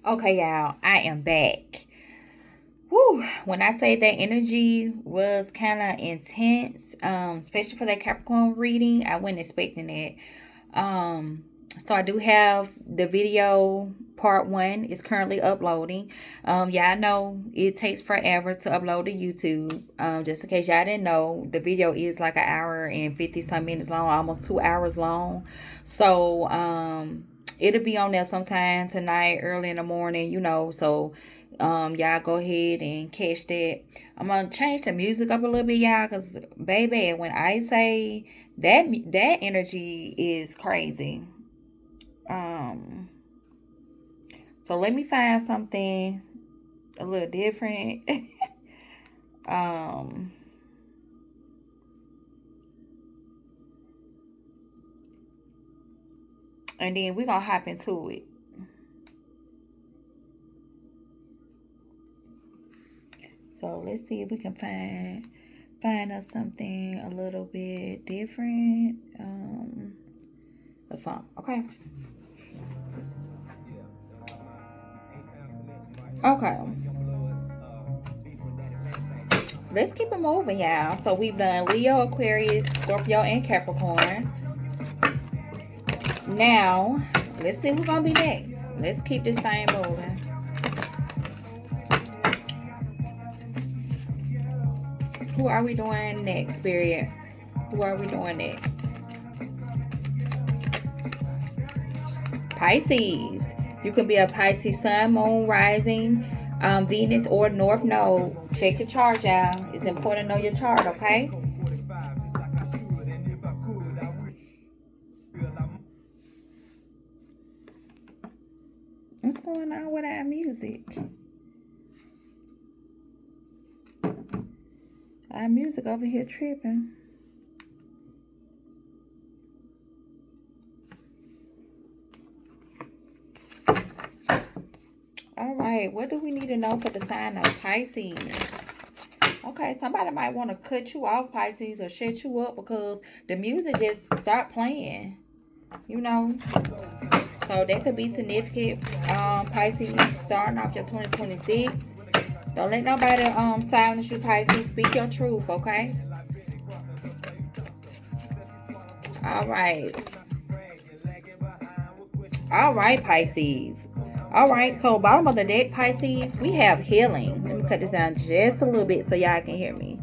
Okay, y'all, I am back. Woo! When I say that energy was kind of intense, especially for that Capricorn reading, I wasn't expecting it. So I do have the video part one is currently uploading. Yeah, I know it takes forever to upload to YouTube. Just in case y'all didn't know, the video is like an hour and 50 some minutes long, almost 2 hours long. So it'll be on there sometime tonight, early in the morning, so y'all go ahead and catch that. I'm gonna change the music up a little bit, y'all, because baby, when I say that energy is crazy. um so let me find something a little different. um and then we're gonna hop into it. So let's see if we can find us something a little bit different. A song, okay. Okay, let's keep it moving, y'all. So we've done Leo, Aquarius, Scorpio, and Capricorn. Now let's see who's gonna be next. Let's keep this thing moving. Who are we doing next, Spirit? Who are we doing next? Pisces. You can be a Pisces sun, moon, rising, Venus, or North Node. Check your chart, y'all. It's important to know your chart, okay? What's going on with our music? Our music over here tripping. All right, what do we need to know for the sign of Pisces? Okay, somebody might want to cut you off, Pisces, or shut you up because the music just stopped playing, So that could be significant. Pisces starting off your 2026. Don't let nobody silence you, Pisces. Speak your truth, okay? All right. All right, Pisces. All right, so bottom of the deck, Pisces, we have healing. Let me cut this down just a little bit so y'all can hear me.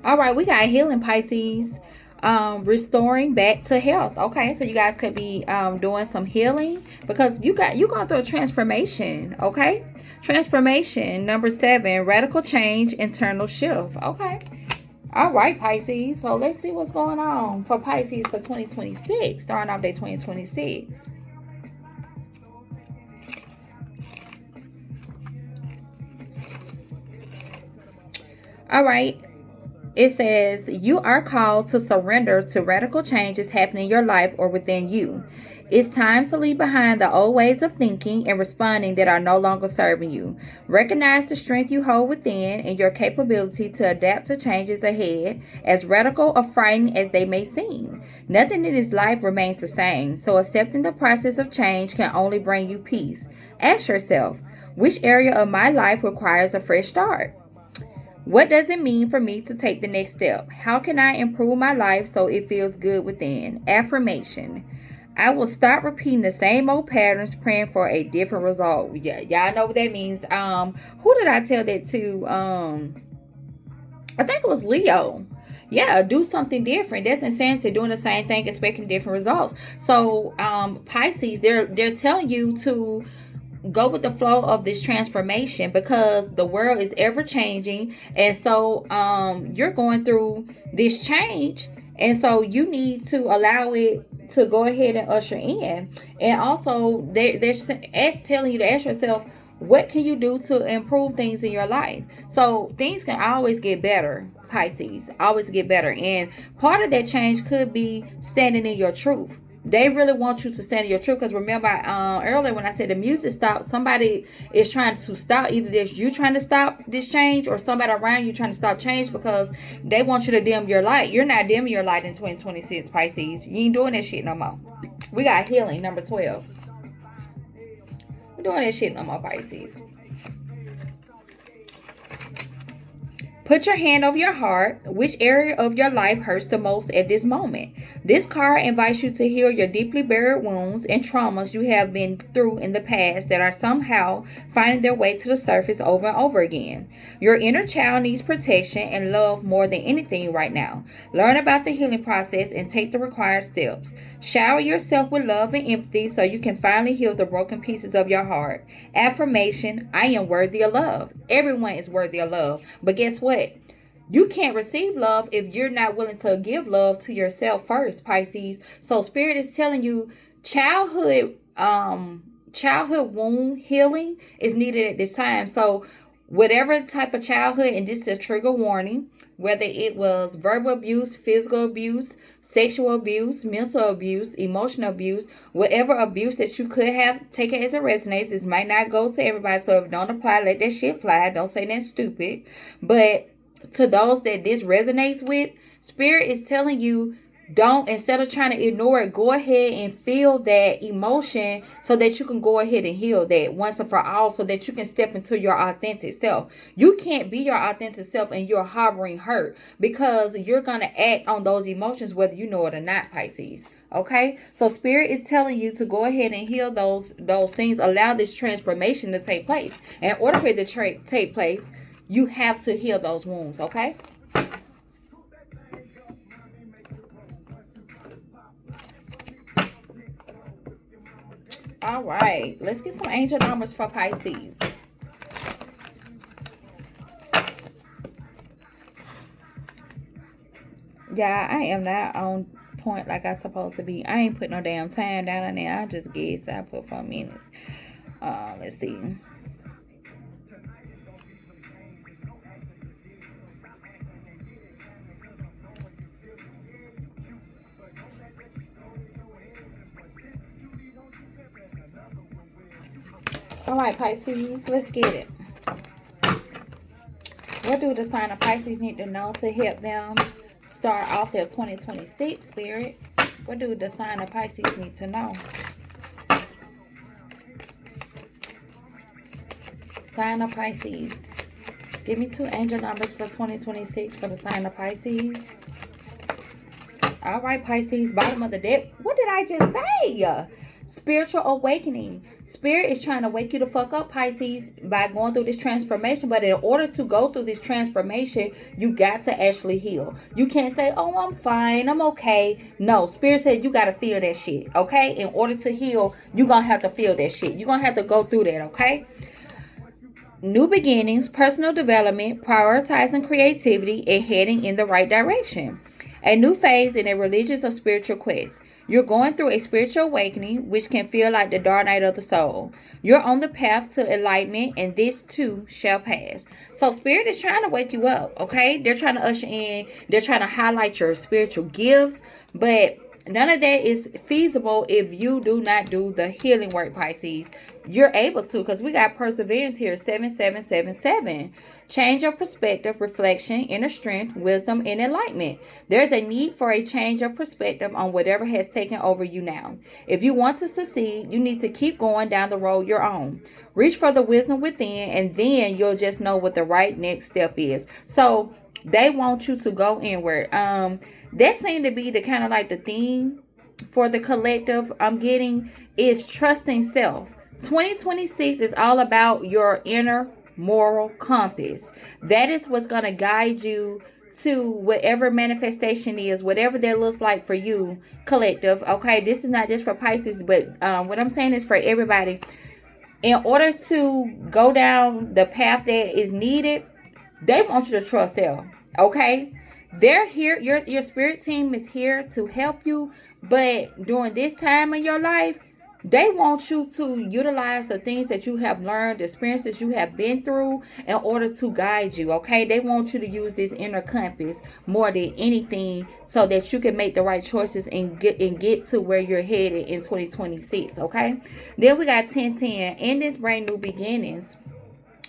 All right, we got healing, Pisces. Restoring back to health. Okay, so you guys could be doing some healing because you're going through a transformation. Okay, transformation. Number 7, radical change, internal shift. Okay. All right, Pisces. So let's see what's going on for Pisces for 2026, starting off day 2026. All right. It says, you are called to surrender to radical changes happening in your life or within you. It's time to leave behind the old ways of thinking and responding that are no longer serving you. Recognize the strength you hold within and your capability to adapt to changes ahead, as radical or frightening as they may seem. Nothing in this life remains the same, so accepting the process of change can only bring you peace. Ask yourself, which area of my life requires a fresh start? What does it mean for me to take the next step? How can I improve my life so it feels good within? Affirmation. I will stop repeating the same old patterns, praying for a different result. Yeah, y'all know what that means. Who did I tell that to? I think it was Leo. Yeah, do something different. That's insanity. Doing the same thing, expecting different results. So, Pisces, they're telling you to go with the flow of this transformation because the world is ever changing, and so you're going through this change, and so you need to allow it to go ahead and usher in. And also they're telling you to ask yourself, what can you do to improve things in your life? So things can always get better, Pisces, always get better. And part of that change could be standing in your truth. They really want you to stand in your truth, because remember earlier when I said the music stopped, somebody is trying to stop. Either there's you trying to stop this change, or somebody around you trying to stop change, because they want you to dim your light. You're not dimming your light in 2026, Pisces. You ain't doing that shit no more. We got healing, number 12. What doing that shit no more, Pisces. Put your hand over your heart. Which area of your life hurts the most at this moment? This card invites you to heal your deeply buried wounds and traumas you have been through in the past that are somehow finding their way to the surface over and over again. Your inner child needs protection and love more than anything right now. Learn about the healing process and take the required steps. Shower yourself with love and empathy so you can finally heal the broken pieces of your heart. Affirmation: I am worthy of love. Everyone is worthy of love. But guess what? You can't receive love if you're not willing to give love to yourself first, Pisces. So Spirit is telling you childhood wound healing is needed at this time. So whatever type of childhood, and this is a trigger warning, whether it was verbal abuse, physical abuse, sexual abuse, mental abuse, emotional abuse, whatever abuse that you could have, take it as it resonates. This might not go to everybody, so if it don't apply, let that shit fly. Don't say nothing stupid. But to those that this resonates with, Spirit is telling you, don't, instead of trying to ignore it, go ahead and feel that emotion so that you can go ahead and heal that once and for all, so that you can step into your authentic self. You can't be your authentic self and you're harboring hurt, because you're going to act on those emotions whether you know it or not, Pisces. Okay, so Spirit is telling you to go ahead and heal those things. Allow this transformation to take place. In order for it to take place, you have to heal those wounds, okay? All right, let's get some angel numbers for Pisces. Yeah, I am not on point like I'm supposed to be. I ain't put no damn time down on there. I just guess I put 4 minutes. Let's see. All right, Pisces, let's get it. What do the sign of Pisces need to know to help them start off their 2026, Spirit? What do the sign of Pisces need to know? Sign of Pisces. Give me 2 angel numbers for 2026 for the sign of Pisces. All right, Pisces, bottom of the deck. What did I just say? Spiritual awakening. Spirit is trying to wake you the fuck up, Pisces, by going through this transformation. But in order to go through this transformation, you got to actually heal. You can't say, oh, I'm fine, I'm okay. No, Spirit said you got to feel that shit, okay? In order to heal, you're going to have to feel that shit. You're going to have to go through that, okay? New beginnings, personal development, prioritizing creativity, and heading in the right direction. A new phase in a religious or spiritual quest. You're going through a spiritual awakening, which can feel like the dark night of the soul. You're on the path to enlightenment, and this too shall pass. So Spirit is trying to wake you up, okay? They're trying to usher in, they're trying to highlight your spiritual gifts, but none of that is feasible if you do not do the healing work, Pisces. You're able to, because we got perseverance here, 7777. Change of perspective, reflection, inner strength, wisdom, and enlightenment. There's a need for a change of perspective on whatever has taken over you now. If you want to succeed, you need to keep going down the road you're on. Reach for the wisdom within, and then you'll just know what the right next step is. So they want you to go inward. That seemed to be the kind of like the theme for the collective I'm getting is trusting self. 2026 is all about your inner moral compass. That is what's going to guide you to whatever manifestation is, whatever that looks like for you, collective. Okay, this is not just for Pisces, but what I'm saying is for everybody. In order to go down the path that is needed, they want you to trust them. Okay, they're here. Your spirit team is here to help you, but during this time in your life, they want you to utilize the things that you have learned, the experiences you have been through in order to guide you, okay? They want you to use this inner compass more than anything so that you can make the right choices and get to where you're headed in 2026, okay? Then we got 1010. In this brand new beginnings,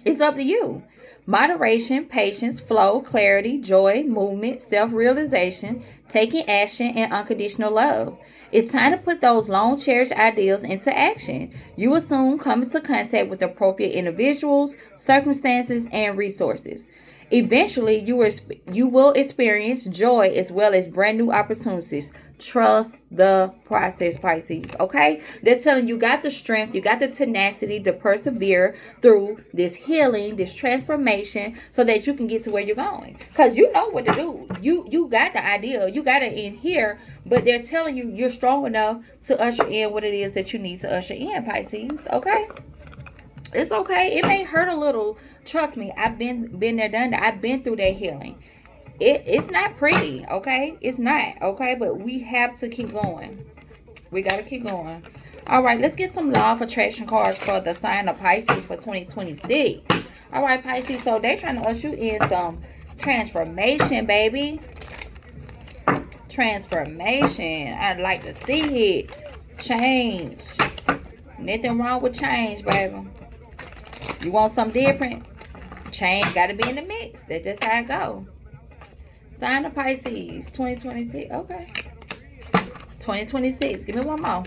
it's up to you. Moderation, patience, flow, clarity, joy, movement, self-realization, taking action, and unconditional love. It's time to put those long cherished ideals into action. You will soon come into contact with appropriate individuals, circumstances, and resources. Eventually, you will experience joy as well as brand new opportunities. Trust the process, Pisces. Okay? They're telling you got the strength, you got the tenacity to persevere through this healing, this transformation, so that you can get to where you're going. Because you know what to do. You got the idea. You got it in here, but they're telling you you're strong enough to usher in what it is that you need to usher in, Pisces. Okay? It's okay. It may hurt a little. Trust me, I've been there, done that. I've been through that healing. It's not pretty, okay? It's not, okay? But we have to keep going. We got to keep going. All right, let's get some law of attraction cards for the sign of Pisces for 2026. All right, Pisces, so they're trying to usher you in some transformation, baby. Transformation. I'd like to see it. Change. Nothing wrong with change, baby. You want something different? Change got to be in the mix. That's just how it go. Sign of Pisces, 2026. Okay. 2026. Give me one more.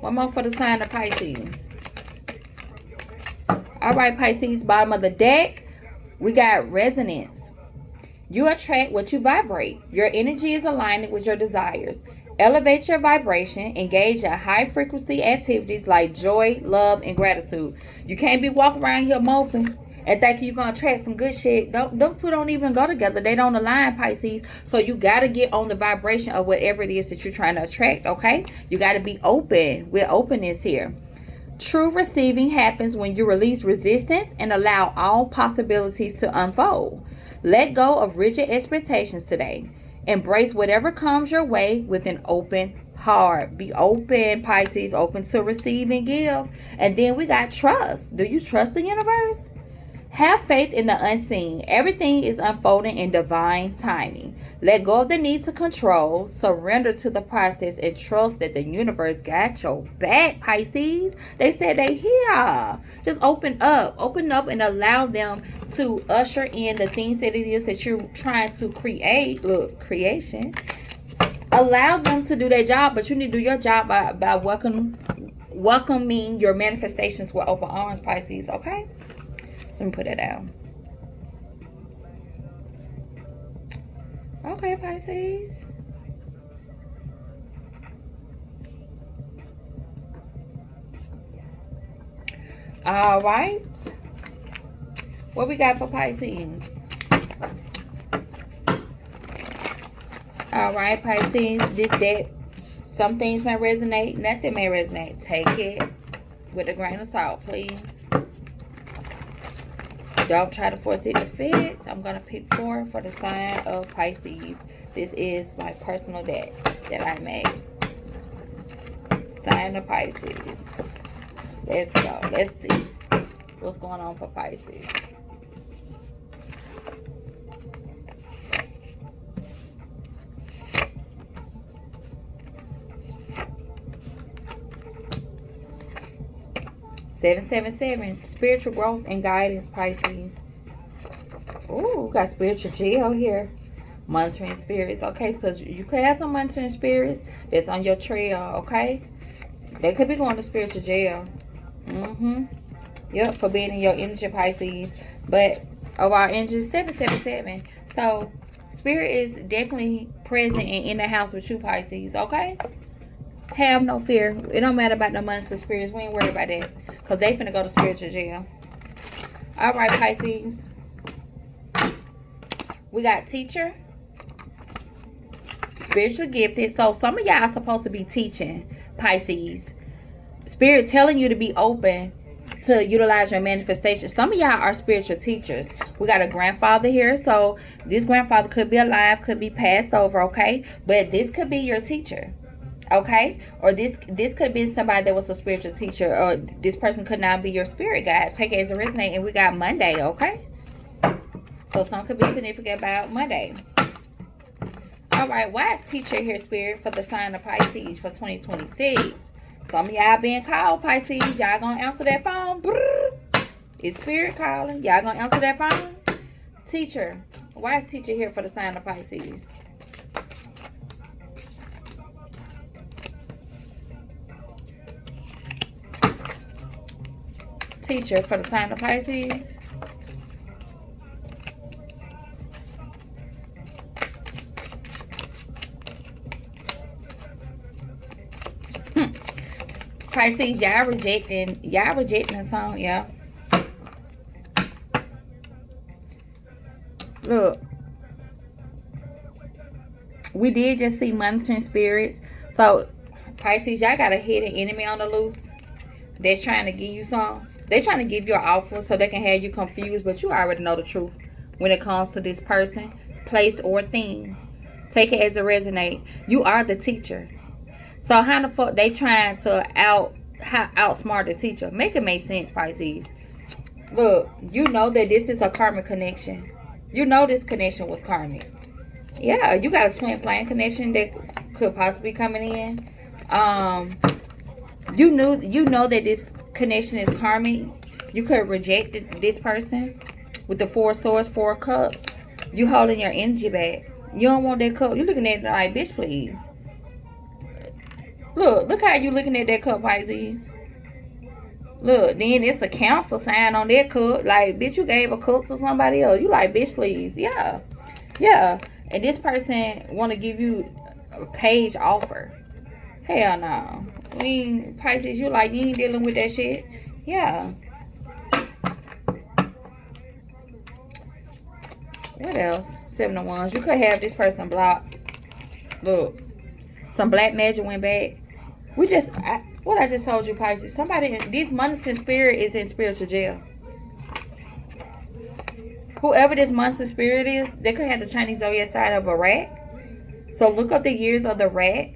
One more for the sign of Pisces. All right, Pisces, bottom of the deck. We got resonance. You attract what you vibrate. Your energy is aligning with your desires. Elevate your vibration. Engage in high frequency activities like joy, love, and gratitude. You can't be walking around here moping and thinking you're going to attract some good shit. Those two don't even go together. They don't align, Pisces. So you got to get on the vibration of whatever it is that you're trying to attract, okay? You got to be open. We're openness here. True receiving happens when you release resistance and allow all possibilities to unfold. Let go of rigid expectations today. Embrace whatever comes your way with an open heart. Be open, Pisces. Open to receive and give. And then we got trust. Do you trust the universe? Have faith in the unseen. Everything is unfolding in divine timing. Let go of the need to control. Surrender to the process and trust that the universe got your back, Pisces. They said they here. Just open up. Open up and allow them to usher in the things that it is that you're trying to create. Look, creation. Allow them to do their job, but you need to do your job by welcoming your manifestations with open arms, Pisces, okay? Let me put it down. Okay, Pisces. All right. What we got for Pisces? All right, Pisces. This deck, some things may resonate, nothing may resonate. Take it with a grain of salt, please. Don't try to force it to fit. I'm going to pick 4 for the sign of Pisces. This is my personal deck that I made. Sign of Pisces. Let's go. Let's see what's going on for Pisces. $777. Spiritual growth and guidance, Pisces. Ooh, got spiritual jail here. Monitoring spirits. Okay, because you could have some monitoring spirits that's on your trail, okay? They could be going to spiritual jail. Yep, for being in your energy, Pisces. But of our energy, 777. So, spirit is definitely present and in the house with you, Pisces, okay? Have no fear. It don't matter about the monster spirits. We ain't worried about that. Because they finna go to spiritual jail. Alright, Pisces. We got teacher. Spiritual gifted. So some of y'all are supposed to be teaching, Pisces. Spirit telling you to be open to utilize your manifestation. Some of y'all are spiritual teachers. We got a grandfather here. So this grandfather could be alive, could be passed over, okay? But this could be your teacher. Okay, or this could be somebody that was a spiritual teacher, or this person could now be your spirit guide. Take it as a resonate, and we got Monday, okay? So some could be significant about Monday. All right, wise teacher here, spirit, for the sign of Pisces for 2026. Some of y'all being called, Pisces. Y'all gonna answer that phone? It's spirit calling. Y'all gonna answer that phone? Teacher, wise teacher here for the sign of Pisces. teacher for the sign of Pisces? Pisces, y'all rejecting a song, yeah. Look, we did just see monitoring spirits. So Pisces, y'all got a hidden enemy on the loose that's trying to give you some. They're trying to give you an offer so they can have you confused, but you already know the truth when it comes to this person, place, or thing. Take it as it resonates. You are the teacher. So how the fuck they trying to outsmart the teacher? Make it make sense, Pisces. Look, you know that this is a karmic connection. You know this connection was karmic. Yeah, you got a twin flame connection that could possibly be coming in. You know that this connection is karmic. You could have rejected this person with the 4 swords, 4 cups. You holding your energy back. You don't want that cup. You looking at it like, bitch, please. Look how you looking at that cup, Pisces. Look, then it's a council sign on that cup. Like, bitch, you gave a cup to somebody else. You like, bitch, please. Yeah. Yeah. And this person want to give you a page offer. Hell no. Pisces, you like, you ain't dealing with that shit. Yeah. What else? 7 of Wands. You could have this person blocked. Look. Some black magic went back. What I just told you, Pisces. Somebody, this monitoring spirit is in spiritual jail. Whoever this monster spirit is, they could have the Chinese zodiac sign of a rat. So look up the years of the rat.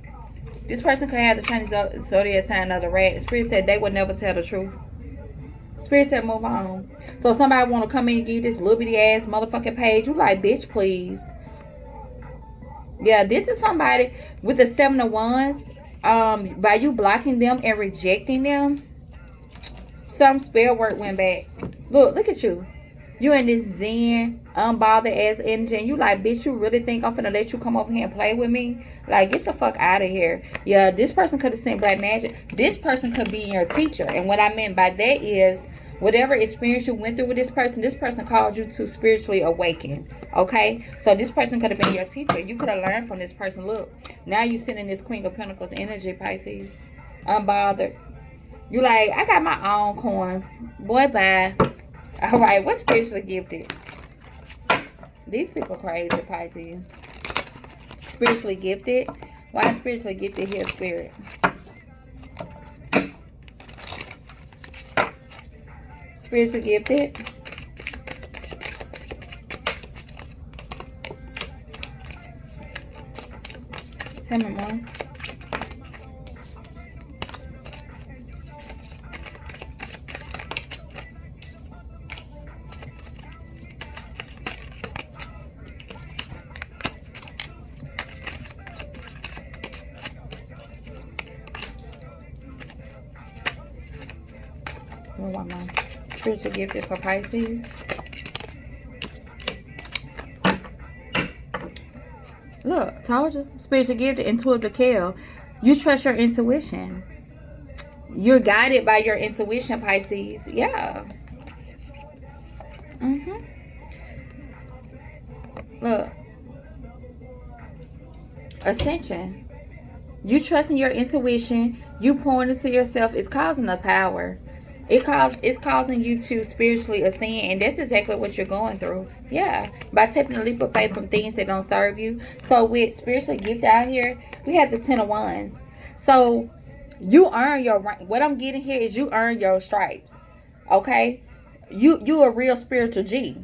This person could have the Chinese zodiac sign of the rat. Spirit said they would never tell the truth. Spirit said move on. So somebody want to come in and give you this little bitty ass motherfucking page. You like, bitch, please. Yeah, this is somebody with the 7 of Wands. By you blocking them and rejecting them, some spell work went back. Look at you. You in this zen, unbothered ass energy, and you like, bitch, you really think I'm finna let you come over here and play with me? Like, get the fuck out of here. Yeah, this person could have sent black magic. This person could be your teacher. And what I meant by that is, whatever experience you went through with this person called you to spiritually awaken. Okay? So this person could have been your teacher. You could have learned from this person. Look, now you sitting in this Queen of Pentacles energy, Pisces. Unbothered. You like, I got my own coin. Boy, bye. All right, what's spiritually gifted? These people crazy, Pisces. Spiritually gifted. Why spiritually gifted here, Spirit? Spiritually gifted. Tell me more. What about mine? Spiritual gifted for Pisces. Look, told you. Spiritual gifted, intuitive kill. You trust your intuition. You're guided by your intuition, Pisces. Yeah. Look. Ascension. You trusting your intuition. You pouring into yourself. It's causing a tower. It's causing you to spiritually ascend, and that's exactly what you're going through. Yeah, by taking a leap of faith from things that don't serve you. So with spiritually gifted out here, we have the 10 of Wands. So you earn your rank. What I'm getting here is you earn your stripes. Okay, you a real spiritual G.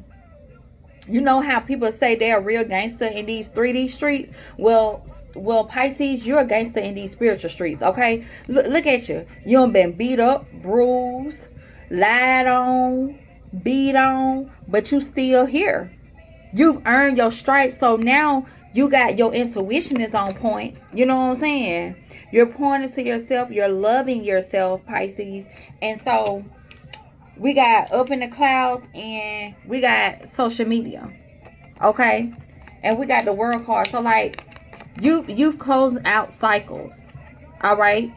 You know how people say they're a real gangster in these 3D streets? Well, Pisces, you're a gangster in these spiritual streets, okay? Look at you. You done been beat up, bruised, lied on, beat on, but you still here. You've earned your stripes, so now you got your intuition is on point. You know what I'm saying? You're pointing to yourself. You're loving yourself, Pisces. And so we got up in the clouds and we got social media. Okay? And we got the world card. So like you've closed out cycles. All right?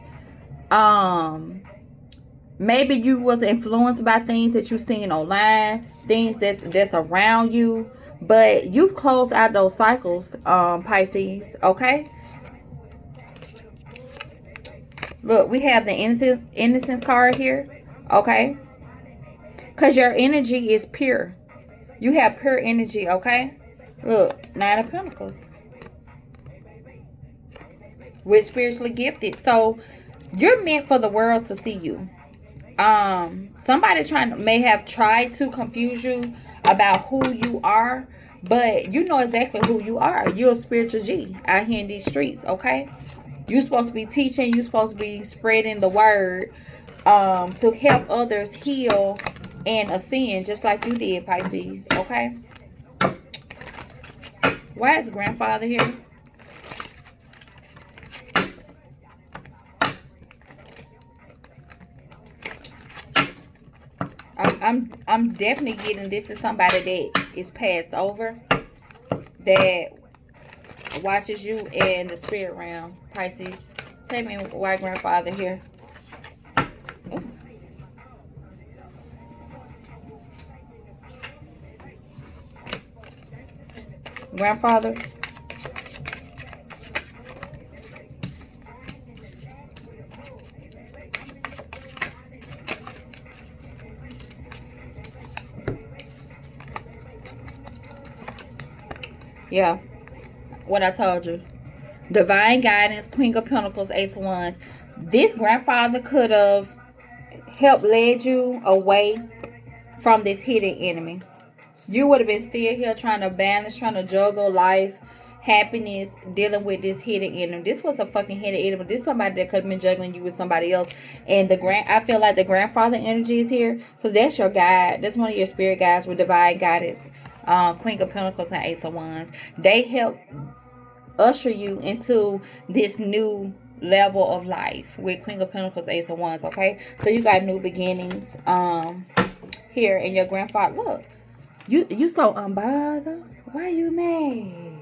Maybe you was influenced by things that you seen online, things that's around you, but you've closed out those cycles, Pisces. Okay. Look, we have the innocence card here. Okay. Because your energy is pure. You have pure energy. Okay. Look, Nine of Pentacles. We're spiritually gifted. So you're meant for the world to see you. Somebody may have tried to confuse you about who you are, but you know exactly who you are. You're a spiritual G out here in these streets. Okay. You're supposed to be teaching. You're supposed to be spreading the word, to help others heal and ascend, just like you did, Pisces. Okay. Why is grandfather here? I'm definitely getting this is somebody that is passed over, that watches you in the spirit realm, Pisces. Tell me why grandfather here. Ooh. Grandfather. Yeah, what I told you. Divine guidance, Queen of Pentacles, Ace of Wands. This grandfather could have helped lead you away from this hidden enemy. You would have been still here trying to balance, trying to juggle life, happiness, dealing with this hidden enemy. This was a fucking hidden enemy. This is somebody that could have been juggling you with somebody else. And I feel like the grandfather energy is here because that's your guide. That's one of your spirit guides with divine guidance. Queen of Pentacles and Ace of Wands. They help usher you into this new level of life with Queen of Pentacles, Ace of Wands. Okay, so you got new beginnings here, and your grandfather. Look, you so unbothered. Why you mad?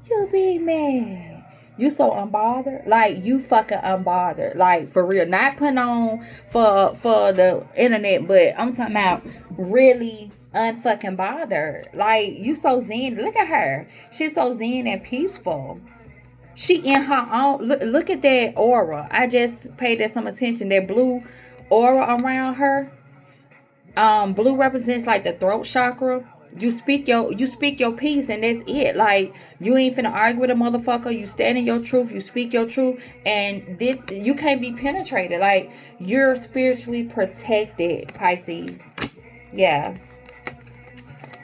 You be mad. You so unbothered. Like, you fucking unbothered. Like, for real. Not putting on for the internet, but I'm talking about really unfucking bothered. Like, you so zen. Look at her. She's so zen and peaceful. She in her own. Look at that aura. I just paid that some attention. That blue aura around her. Blue represents like the throat chakra. You speak your piece, and that's it. Like, you ain't finna argue with a motherfucker. You stand in your truth. You speak your truth, and this, you can't be penetrated. Like, you're spiritually protected, Pisces. Yeah.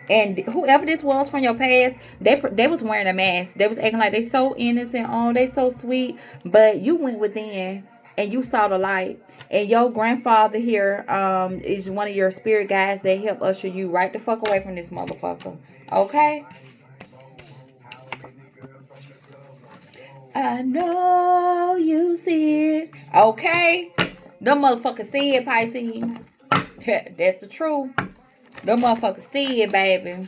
And whoever this was from your past, they was wearing a mask. They was acting like they so innocent. Oh, they so sweet. But you went within and you saw the light. And your grandfather here is one of your spirit guides that help usher you right the fuck away from this motherfucker. Okay? I know you see it. Okay? Them motherfuckers see it, Pisces. That's the truth. Them motherfuckers see it, baby.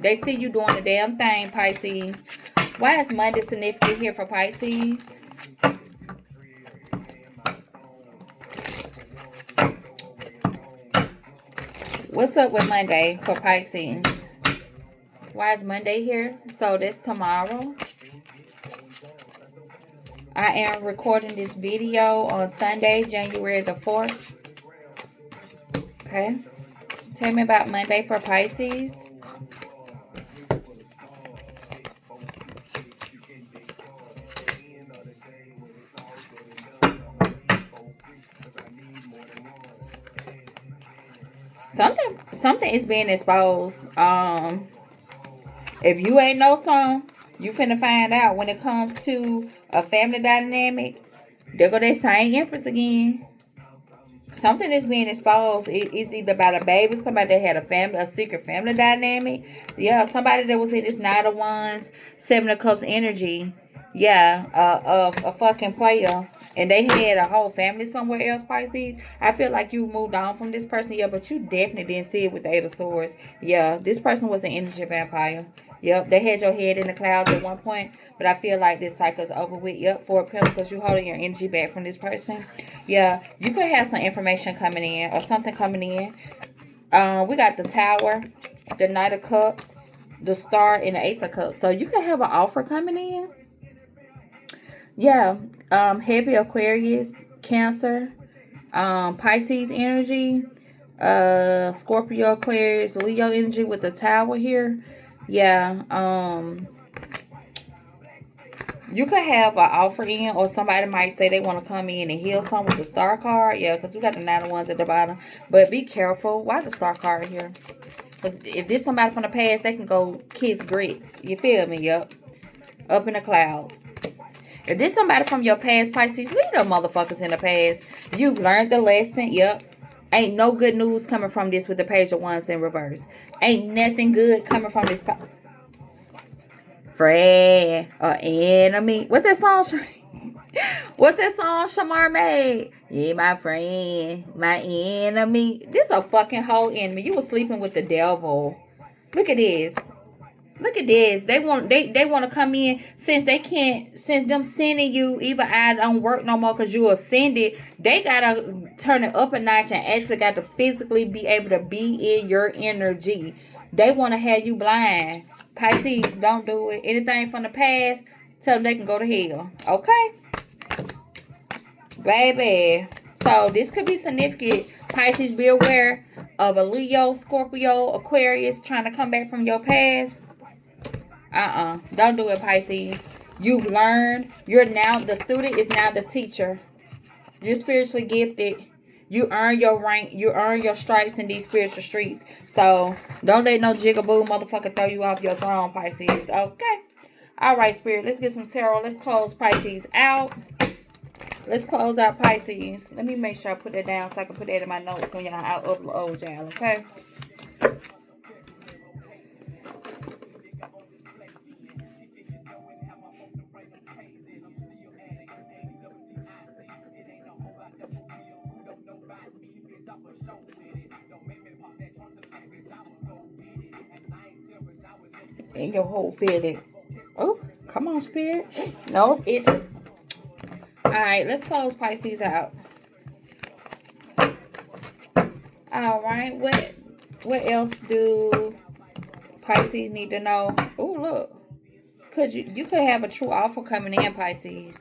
They see you doing the damn thing, Pisces. Why is Monday significant here for Pisces? What's up with Monday for Pisces? Why is Monday here? So that's tomorrow. I am recording this video on Sunday, January the 4th. Okay. Tell me about Monday for Pisces. Something is being exposed. If you ain't know something, you finna find out when it comes to a family dynamic. There go that same Empress again. Something is being exposed. It's either about a baby, somebody that had a secret family dynamic. Yeah, somebody that was in this Knight of Wands, Seven of Cups energy. Yeah, a fucking player. And they had a whole family somewhere else, Pisces. I feel like you moved on from this person, yeah, but you definitely didn't see it with the Eight of Swords. Yeah, this person was an energy vampire. Yep, they had your head in the clouds at one point, but I feel like this cycle's over with. Yep, for a Pentacles, you holding your energy back from this person. Yeah, you could have some information coming in or something coming in. We got the Tower, the Knight of Cups, the Star, and the Ace of Cups. So you could have an offer coming in. Yeah, heavy Aquarius, Cancer, Pisces energy, Scorpio, Aquarius, Leo energy with the Tower here. Yeah, you could have an offer in, or somebody might say they want to come in and heal some with the Star card. Yeah, because we got the 9 of Wands at the bottom. But be careful. Why the Star card here? Because if this somebody from the past, they can go kiss grits. You feel me? Yep. Up in the clouds. If this somebody from your past, Pisces, leave them motherfuckers in the past. You've learned the lesson. Yep. Ain't no good news coming from this with the Page of Wands in reverse. Ain't nothing good coming from this. Friend or enemy. What's that song? What's that song Shamar made? Yeah, my friend, my enemy. This a fucking whole enemy. You were sleeping with the devil. Look at this. Look at this. They want to come in, since they can't, since them sending you either I don't work no more because you ascended. They gotta turn it up a notch and actually got to physically be able to be in your energy. They want to have you blind. Pisces, don't do it. Anything from the past, tell them they can go to hell. Okay? Baby. So this could be significant. Pisces, be aware of a Leo, Scorpio, Aquarius trying to come back from your past. Don't do it, Pisces. You've learned. You're now, the student is now the teacher. You're spiritually gifted. You earn your rank. You earn your stripes in these spiritual streets. So don't let no jigaboo motherfucker throw you off your throne, Pisces. Okay. All right, Spirit. Let's get some tarot. Let's close Pisces out. Let's close out Pisces. Let me make sure I put that down so I can put that in my notes when y'all out upload y'all. Okay. And your whole feeling. Oh, come on, Spirit. Nose itching. Alright, let's close Pisces out. Alright, what else do Pisces need to know? Oh, look. You could have a true offer coming in, Pisces.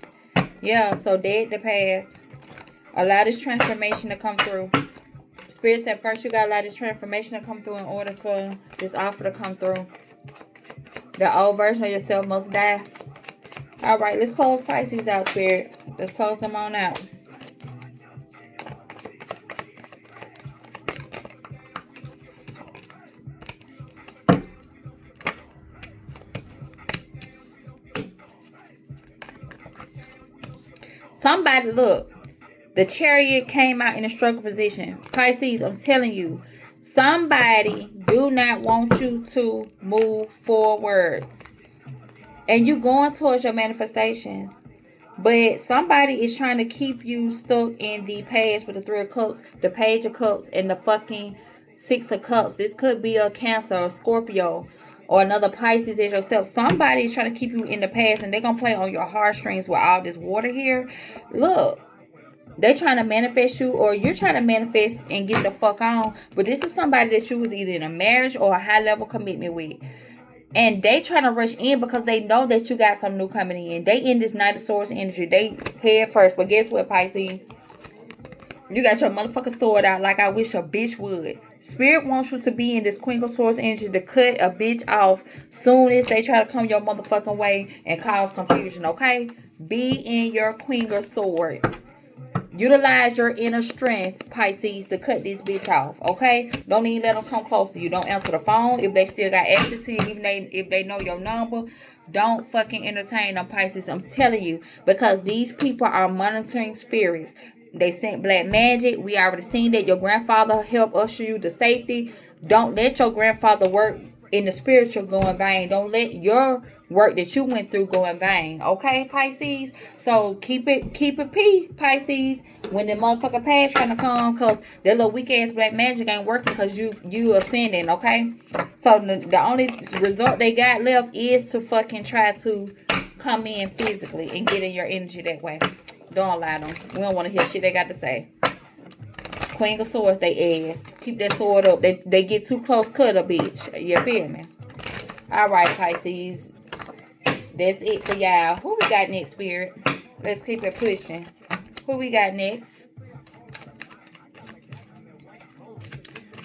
Yeah, so dead the past. Allow this transformation to come through. Spirit said first you gotta allow this transformation to come through in order for this offer to come through. The old version of yourself must die. Alright, let's close Pisces out, Spirit. Let's close them on out. Somebody, look. The Chariot came out in a struggle position. Pisces, I'm telling you. Somebody do not want you to move forward. And you going towards your manifestations. But somebody is trying to keep you stuck in the past with the 3 of Cups, the Page of Cups, and the fucking 6 of Cups. This could be a Cancer, a Scorpio, or another Pisces as yourself. Somebody is trying to keep you in the past, and they're going to play on your heartstrings with all this water here. Look. They're trying to manifest you, or you're trying to manifest and get the fuck on. But this is somebody that you was either in a marriage or a high-level commitment with. And they trying to rush in because they know that you got some new coming in. They in this Knight of Swords energy. They head first. But guess what, Pisces? You got your motherfucking sword out like I wish a bitch would. Spirit wants you to be in this Queen of Swords energy to cut a bitch off soon as they try to come your motherfucking way and cause confusion, okay? Be in your Queen of Swords. Utilize your inner strength, Pisces, to cut this bitch off, okay? Don't even let them come close to you. Don't answer the phone if they still got access to you, even if they know your number. Don't fucking entertain them, Pisces. I'm telling you, because these people are monitoring spirits. They sent black magic. We already seen that your grandfather helped usher you to safety. Don't let your grandfather work in the spiritual go in vain. Don't let your work that you went through go in vain. Okay, Pisces? So keep it Pisces. When the motherfucker past trying to come, because that little weak ass black magic ain't working because you ascending, okay? So the only result they got left is to fucking try to come in physically and get in your energy that way. Don't allow them. We don't want to hear shit they got to say. Queen of Swords, they ass. Keep that sword up. They get too close, cut a bitch. You feel me? Alright, Pisces. That's it for y'all. Who we got next, Spirit? Let's keep it pushing. Who we got next?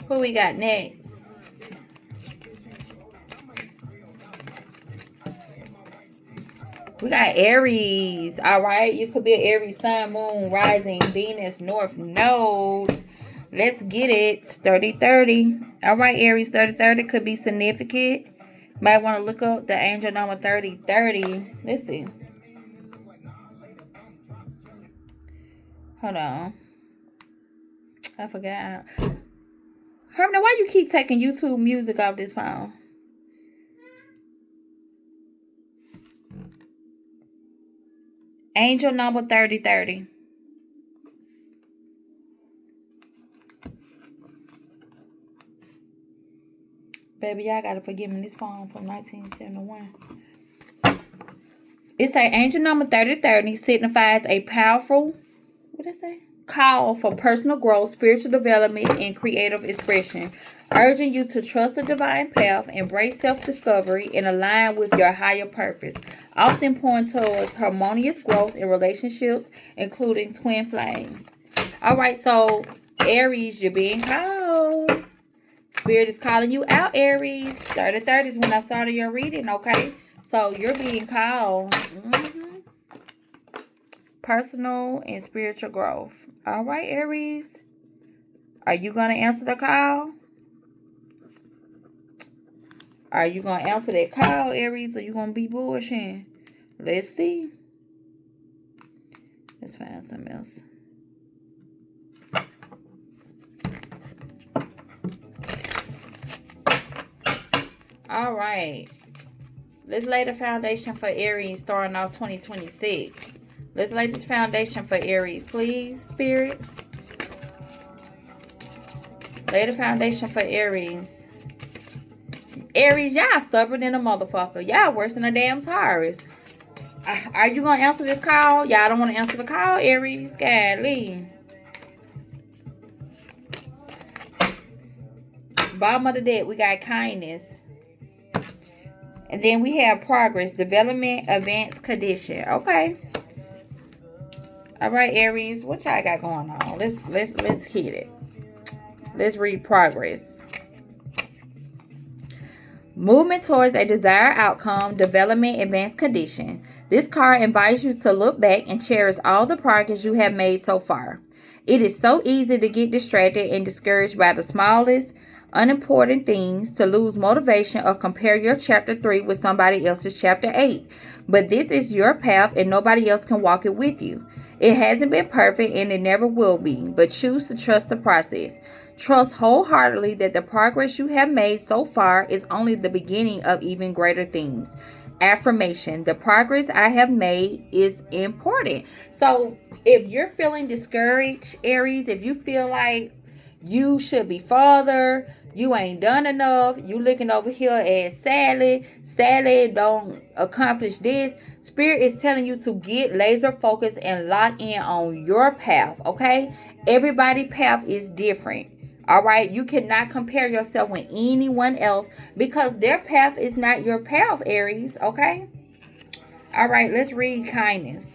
Who we got next? We got Aries. Alright. You could be an Aries, Sun, Moon, Rising, Venus, North Node. Let's get it. 30-30. Alright, Aries, 30-30 could be significant. Might want to look up the angel number 30-30. Let's see. Hold on. I forgot. Herman, why you keep taking YouTube music off this phone? Angel number 30-30. Baby, y'all gotta forgive me. This phone from 1971. It say angel number 30-30 signifies a powerful, what did it say? Call for personal growth, spiritual development, and creative expression, urging you to trust the divine path, embrace self-discovery, and align with your higher purpose, often pointing towards harmonious growth in relationships, including twin flames. Alright, so Aries, you're being called. Spirit is calling you out, Aries. 30-30 is when I started your reading, okay? So you're being called. Personal and spiritual growth. All right, Aries. Are you going to answer the call? Are you going to answer that call, Aries, or you going to be bullshitting? Let's see. Let's find something else. All right. Let's lay the foundation for Aries starting off 2026. Let's lay this foundation for Aries, please, Spirit. Lay the foundation for Aries. Aries, y'all stubborn than a motherfucker. Y'all worse than a damn Taurus. Are you going to answer this call? Y'all don't want to answer the call, Aries. Golly. Bottom of the deck, we got kindness. And then we have progress, development, advanced condition. Okay. All right, Aries, what y'all got going on? Let's hit it. Let's read progress. Movement towards a desired outcome, development, advanced condition. This card invites you to look back and cherish all the progress you have made so far. It is so easy to get distracted and discouraged by the smallest, unimportant things, to lose motivation or compare your chapter 3 with somebody else's chapter 8. But this is your path and nobody else can walk it with you. It hasn't been perfect and it never will be, but choose to trust the process. Trust wholeheartedly that the progress you have made so far is only the beginning of even greater things. Affirmation: the progress I have made is important. So if you're feeling discouraged, Aries, if you feel like you should be farther, you ain't done enough, you looking over here at Sally don't accomplish this, Spirit is telling you to get laser focused and lock in on your path, okay? Everybody's path is different, all right? You cannot compare yourself with anyone else because their path is not your path, Aries, okay? All right, let's read kindness.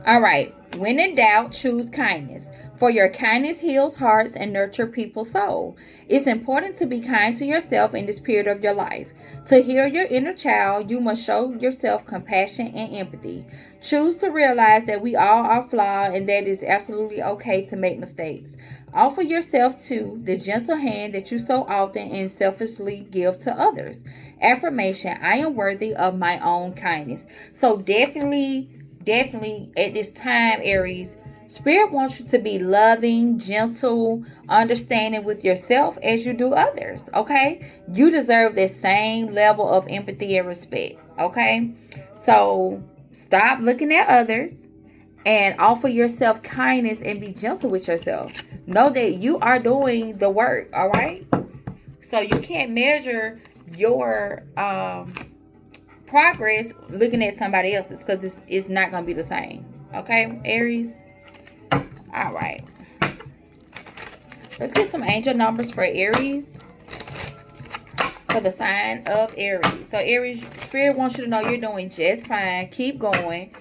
All right. When in doubt, choose kindness. For your kindness heals hearts and nurture people's soul. It's important to be kind to yourself in this period of your life. To heal your inner child, you must show yourself compassion and empathy. Choose to realize that we all are flawed and that it's absolutely okay to make mistakes. Offer yourself to the gentle hand that you so often and selfishly give to others. Affirmation: I am worthy of my own kindness. So definitely at this time, Aries, Spirit wants you to be loving, gentle, understanding with yourself as you do others, okay? You deserve the same level of empathy and respect, okay? So stop looking at others and offer yourself kindness and be gentle with yourself. Know that you are doing the work, all right? So you can't measure your progress looking at somebody else's, because it's not going to be the same. Okay, Aries? All right. Let's get some angel numbers for Aries. For the sign of Aries. So Aries, Spirit wants you to know you're doing just fine. Keep going.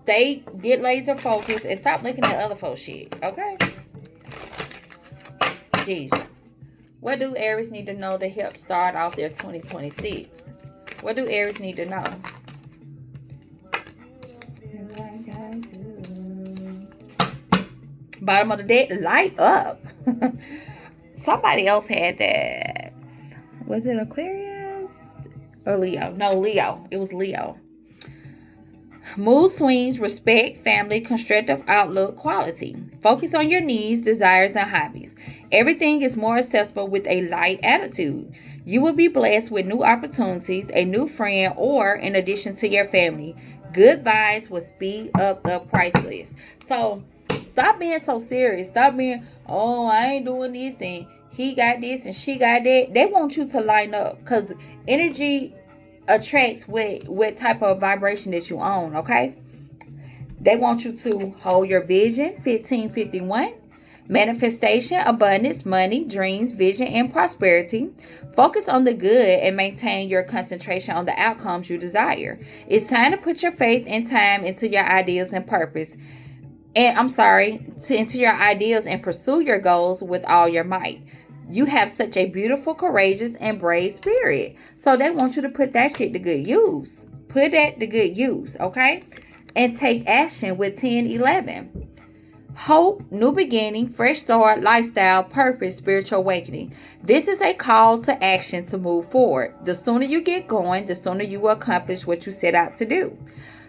Get laser focused and stop looking at other folks' shit. Okay? Jeez. What do Aries need to know to help start off their 2026? What do Aries need to know? Bottom of the deck, light up. Somebody else had that. Was it Aquarius or Leo? No, Leo. It was Leo. Mood swings, respect, family, constructive outlook, quality. Focus on your needs, desires, and hobbies. Everything is more accessible with a light attitude. You will be blessed with new opportunities, a new friend, or in addition to your family. Good vibes will speed up the price list. So stop being so serious. Stop being, oh, I ain't doing this and he got this and she got that. They want you to line up, because energy attracts what type of vibration that you own, okay? They want you to hold your vision, 1551. Manifestation, abundance, money, dreams, vision, and prosperity. Focus on the good and maintain your concentration on the outcomes you desire. It's time to put your faith and time into your ideas and purpose. Into your ideals and pursue your goals with all your might. You have such a beautiful, courageous, and brave spirit. So they want you to put that shit to good use. Put that to good use, okay? And take action with 1011. Hope, new beginning, fresh start, lifestyle, purpose, spiritual awakening. This is a call to action to move forward. The sooner you get going, the sooner you will accomplish what you set out to do.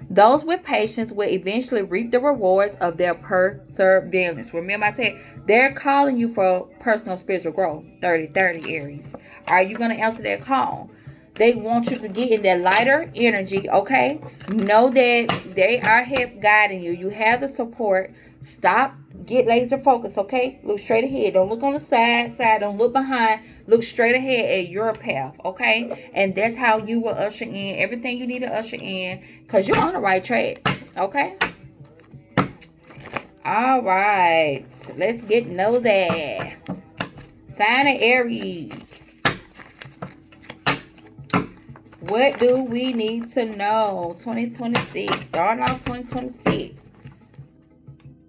Those with patience will eventually reap the rewards of their perseverance. Remember I said, they're calling you for personal spiritual growth. 30-30 Aries. Are you going to answer that call? They want you to get in that lighter energy, okay? Know that they are help guiding you. You have the support. Stop. Get laser focused, okay? Look straight ahead. Don't look on the side. Don't look behind. Look straight ahead at your path, okay? And that's how you will usher in everything you need to usher in, because you're on the right track, okay? All right. Let's get to know that. Sign of Aries. What do we need to know? 2026. Starting off 2026.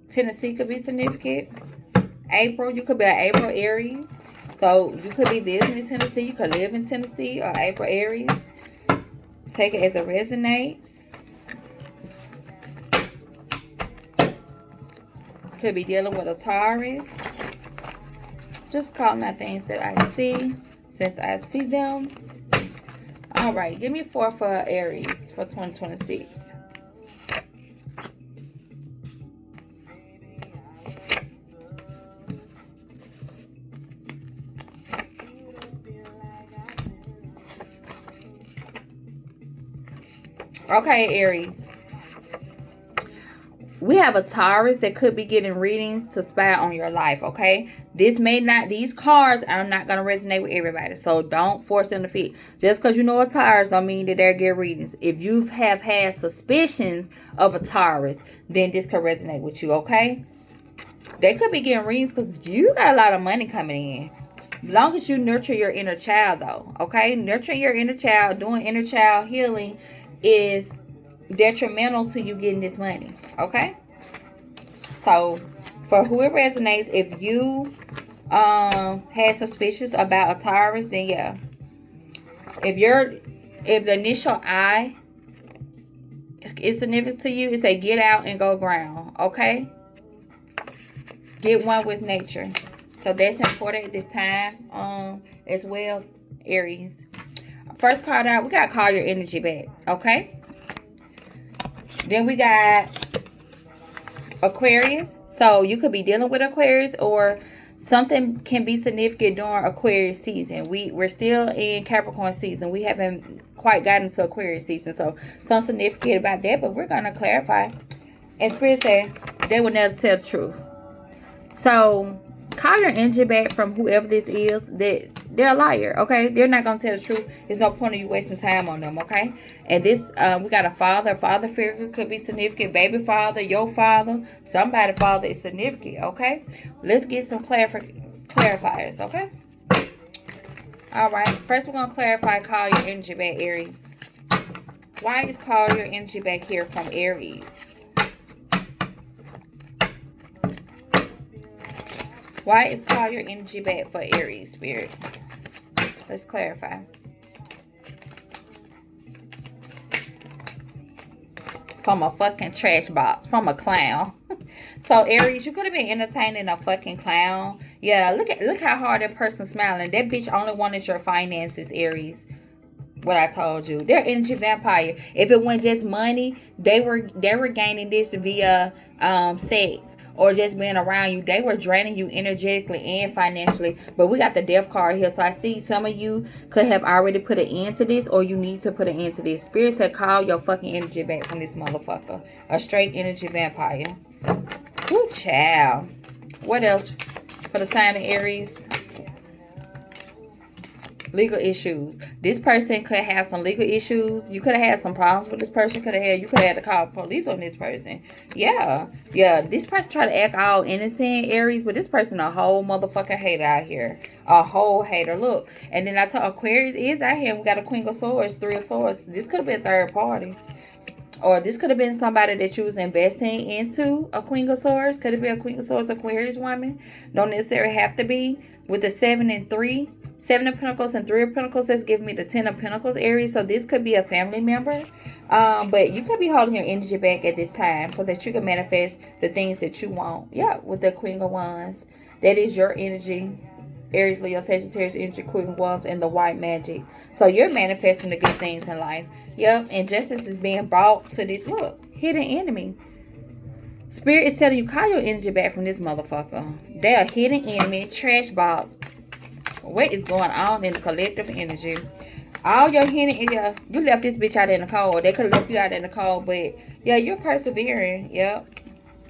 Tennessee could be significant. April, you could be an April Aries. So you could be visiting Tennessee. You could live in Tennessee or April Aries. Take it as it resonates. Could be dealing with a Taurus. Just calling out things that I see since I see them. All right, give me 4 for Aries for 2026. Okay, Aries. We have a Taurus that could be getting readings to spy on your life, okay? These cards are not going to resonate with everybody. So don't force them to fit. Just because you know a Taurus don't mean that they'll get readings. If you have had suspicions of a Taurus, then this could resonate with you, okay? They could be getting readings because you got a lot of money coming in. As long as you nurture your inner child, though, okay? Nurturing your inner child, doing inner child healing is detrimental to you getting this money, okay? So for who it resonates, if you had suspicions about a Taurus, then yeah. If the initial I is significant to you, it's a get out and go ground, okay? Get one with nature. So that's important at this time as well, Aries. First card out, we got call your energy back, okay? Then we got Aquarius. So you could be dealing with Aquarius, or something can be significant during Aquarius season. We're still in Capricorn season. We haven't quite gotten to Aquarius season. So something significant about that, but we're going to clarify. And Spirit said they will never tell the truth. So call your energy back from whoever this is. That they're a liar, okay? They're not going to tell the truth. There's no point in you wasting time on them, okay? And this, we got a father figure could be significant. Baby father, your father, somebody's father is significant, okay? Let's get some clarifiers, okay? All right. First, we're going to clarify call your energy back, Aries. Why is call your energy back here from Aries? Why is call your energy back for Aries, Spirit? Let's clarify. From a fucking trash box. From a clown. So, Aries, you could have been entertaining a fucking clown. Yeah, look how hard that person's smiling. That bitch only wanted your finances, Aries. What I told you. They're energy vampire. If it wasn't just money, they were gaining this via sex. Or just being around you. They were draining you energetically and financially. But we got the death card here. So I see some of you could have already put an end to this. Or you need to put an end to this. Spirit said call your fucking energy back from this motherfucker. A straight energy vampire. Ooh, child. What else for the sign of Aries? Legal issues. This person could have some legal issues. You could have had some problems with this person. You could have had to call police on this person. Yeah. This person try to act all innocent, Aries, but this person a whole motherfucking hater out here. A whole hater. Look. And then I told Aquarius is out here. We got a Queen of Swords, Three of Swords. This could have been third party. Or this could have been somebody that you was investing into. A Queen of Swords. Could it be a Queen of Swords Aquarius woman? Don't necessarily have to be. With the 7 and 3. 7 of Pentacles and 3 of Pentacles. That's giving me the 10 of Pentacles, Aries. So this could be a family member. But you could be holding your energy back at this time so that you can manifest the things that you want. Yeah, with the Queen of Wands. That is your energy. Aries, Leo, Sagittarius, energy, Queen of Wands, and the white magic. So you're manifesting the good things in life. Yep, and justice is being brought to this. Look, hidden enemy. Spirit is telling you, call your energy back from this motherfucker. They're a hidden enemy, trash box. What is going on in the collective energy? All your hidden, yeah, you left this bitch out in the cold. They could have left you out in the cold, but yeah, you're persevering. Yep,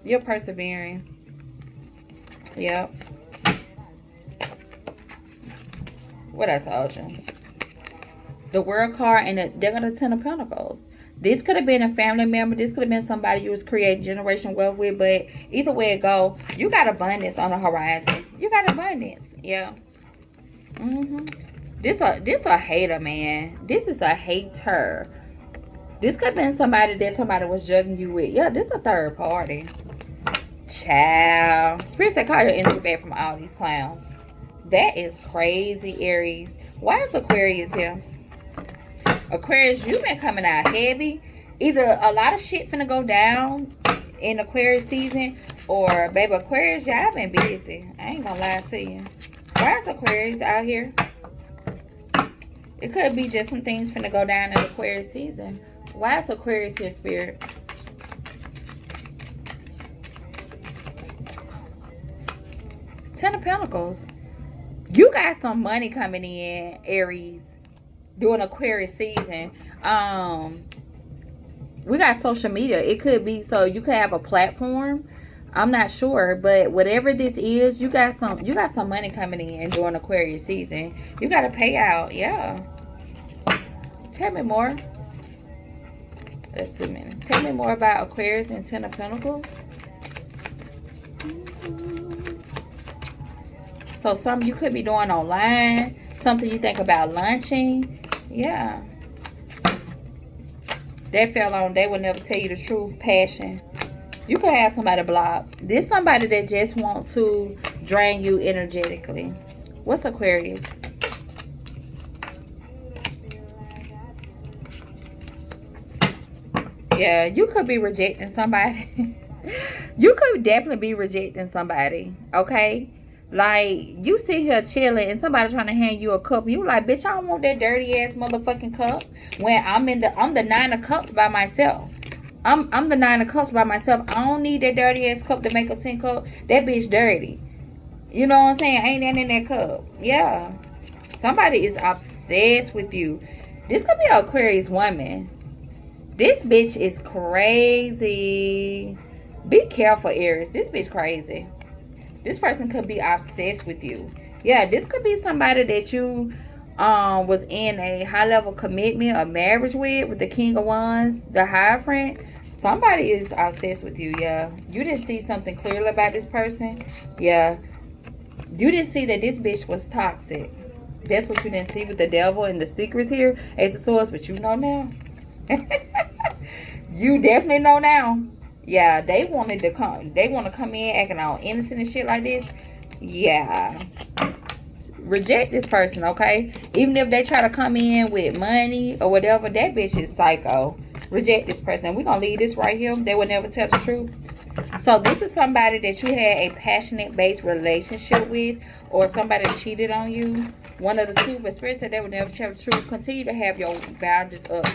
you're persevering. Yep. What I told you. The World card and they're going to 10 of Pentacles. This could have been a family member. This could have been somebody you was creating generational wealth with. But either way it go, you got abundance on the horizon. You got abundance. Yeah. This a hater, man. This is a hater. This could have been somebody that somebody was jugging you with. Yeah, this a third party. Child. Spirit said call your energy back from all these clowns. That is crazy, Aries. Why is Aquarius here? Aquarius, you've been coming out heavy. Either a lot of shit finna go down in Aquarius season, or baby Aquarius, y'all been busy. I ain't gonna lie to you. Why is Aquarius out here? It could be just some things finna go down in Aquarius season. Why is Aquarius here, Spirit? Ten of Pentacles. You got some money coming in, Aries. During Aquarius season. We got social media. It could be, so you could have a platform. I'm not sure, but whatever this is, you got some money coming in during Aquarius season. You got a payout. Yeah. Tell me more. That's 2 minutes. Tell me more about Aquarius and 10 of Pentacles. So something you could be doing online. Something you think about launching. Yeah. That fell on. They will never tell you the truth. Passion. You could have somebody blocked. This somebody that just want to drain you energetically. What's Aquarius? Yeah, you could be rejecting somebody. You could definitely be rejecting somebody. Okay? Like, you sit here chilling and somebody trying to hand you a cup. You like, bitch, I don't want that dirty ass motherfucking cup. When I'm the 9 of cups by myself. I'm the 9 of cups by myself. I don't need that dirty ass cup to make a 10 cup. That bitch dirty. You know what I'm saying? Ain't that in that cup? Yeah. Somebody is obsessed with you. This could be an Aquarius woman. This bitch is crazy. Be careful, Aries. This bitch crazy. This person could be obsessed with you. Yeah, this could be somebody that you was in a high level commitment or marriage with the King of Wands, the Hierophant. Somebody is obsessed with you. Yeah, you didn't see something clearly about this person. Yeah, you didn't see that this bitch was toxic. That's what you didn't see with the devil and the secrets here, Ace of Swords. But you know now. You definitely know now. Yeah, they wanted to come. They want to come in acting all innocent and shit like this. Yeah. Reject this person, okay? Even if they try to come in with money or whatever, that bitch is psycho. Reject this person. We're going to leave this right here. They will never tell the truth. So this is somebody that you had a passionate based relationship with, or somebody cheated on you. One of the two, but Spirit said they will never tell the truth. Continue to have your boundaries up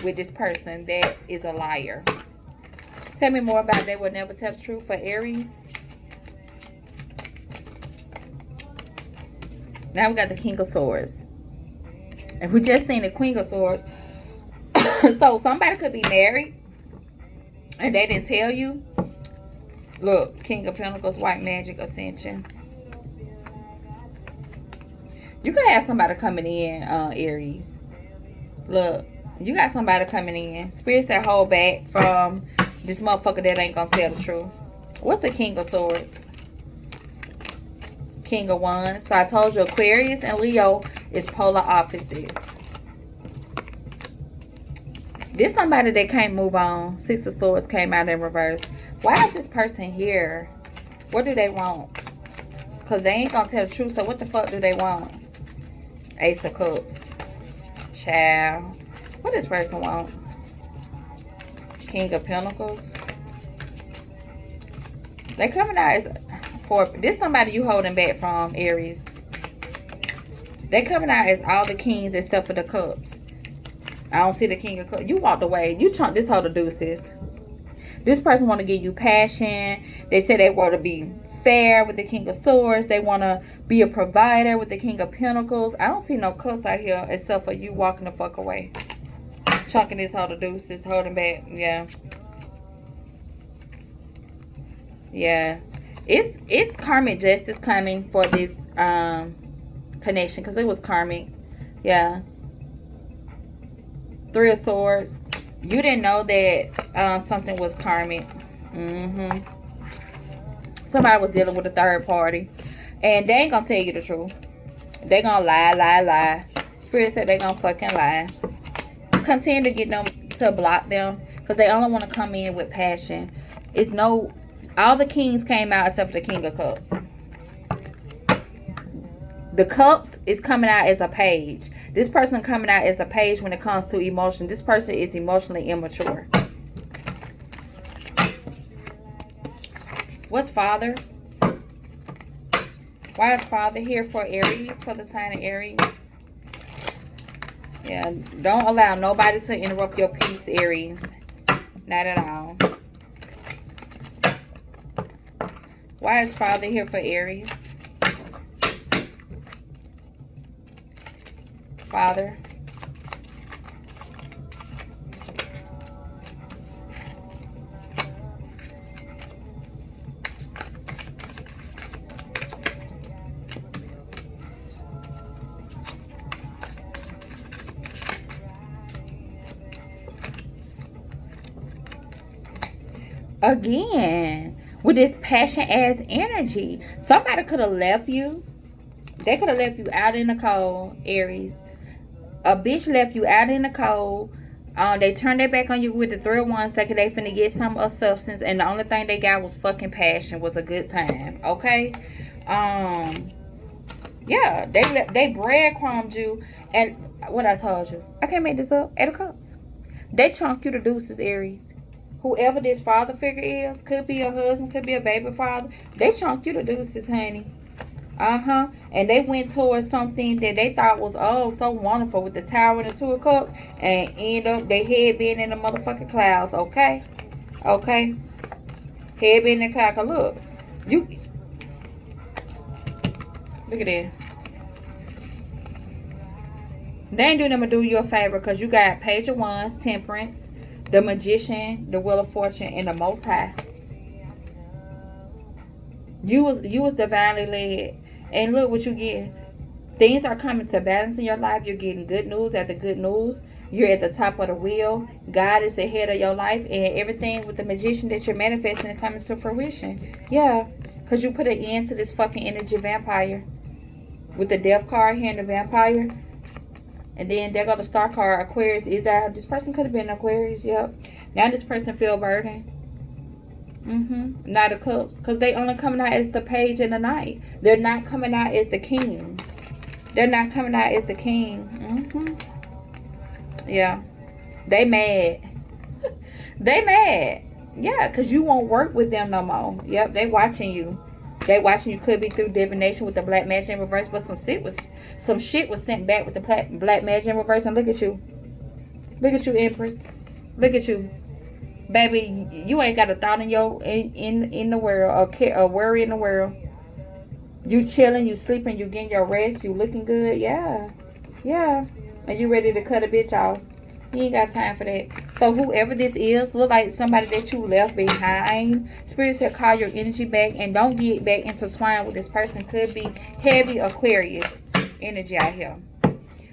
with this person that is a liar. Tell me more about they will never tell the truth for Aries. Now we got the King of Swords. And we just seen the Queen of Swords. So somebody could be married and they didn't tell you. Look, King of Pentacles, White Magic, Ascension. You could have somebody coming in, Aries. Look, you got somebody coming in. Spirit said hold back from this motherfucker that ain't gonna tell the truth. What's the King of Swords? King of Wands. So I told you Aquarius and Leo is polar opposite. This somebody that can't move on. Six of Swords came out in reverse. Why is this person here? What do they want? Because they ain't gonna tell the truth. So what the fuck do they want? Ace of Cups. Child. What does this person want? King of Pentacles. They coming out as for this somebody you holding back from, Aries. They coming out as all the kings except for the cups. I don't see the King of Cups. You walked away. You chunked this whole the deuces. This person want to give you passion. They say they want to be fair with the King of Swords. They want to be a provider with the King of Pentacles. I don't see no cups out here except for you walking the fuck away. Chunking this whole the deuces, holding back. Yeah. Yeah. It's karmic justice coming for this connection because it was karmic. Yeah. Three of Swords. You didn't know that something was karmic. Somebody was dealing with a third party. And they ain't gonna tell you the truth. They gonna lie. Spirit said they gonna fucking lie. Continue to get them to block them. Because they only want to come in with passion. It's no... All the kings came out except for the King of Cups. The Cups is coming out as a page. This person coming out as a page when it comes to emotion. This person is emotionally immature. What's Father? Why is Father here for Aries? For the sign of Aries? Yeah, don't allow nobody to interrupt your peace, Aries. Not at all. Why is Father here for Aries? Father. Again, with this passion ass energy, somebody could have left you. They could have left you out in the cold, Aries. A bitch left you out in the cold. They turned their back on you with the Three of Wands, thinking they finna get some of substance, and the only thing they got was fucking passion, was a good time. Okay? Yeah, they breadcrumbed you, and what I told you, I can't make this up. 8 of Cups. They chunk you to deuces, Aries. Whoever this father figure is, could be a husband, could be a baby father. They chunk you to deuces, honey. And they went towards something that they thought was, oh, so wonderful, with the Tower and the Two of Cups, and end up their head being in the motherfucking clouds. Okay. Head being in the clouds. Look. Look at that. They ain't doing them to do you a favor, because you got Page of Wands, Temperance, the Magician, the Wheel of Fortune, and the Most High. You was divinely led. And look what you get. Things are coming to balance in your life. You're getting good news after good news. You're at the top of the wheel. God is ahead of your life. And everything with the Magician that you're manifesting is coming to fruition. Yeah. Because you put an end to this fucking energy vampire. With the Death card here and the Vampire. And then there go the Star card, Aquarius. Is that this person could have been Aquarius? Yep. Now this person feel burdened. Knight of Cups. Because they only coming out as the Page and the Knight. They're not coming out as the King. They're not coming out as the King. Yeah. They mad. They mad. Yeah, because you won't work with them no more. Yep, they watching you. They watching you. Could be through divination with the black magic in reverse. But some shit was sent back with the black magic in reverse. And look at you. Look at you, Empress. Look at you. Baby, you ain't got a thought in the world, or worry in the world. You chilling, you sleeping, you getting your rest, you looking good. Yeah. And you ready to cut a bitch off. You ain't got time for that. So whoever this is, look like somebody that you left behind. Spirit said call your energy back and don't get back intertwined with this person. Could be heavy Aquarius energy out here.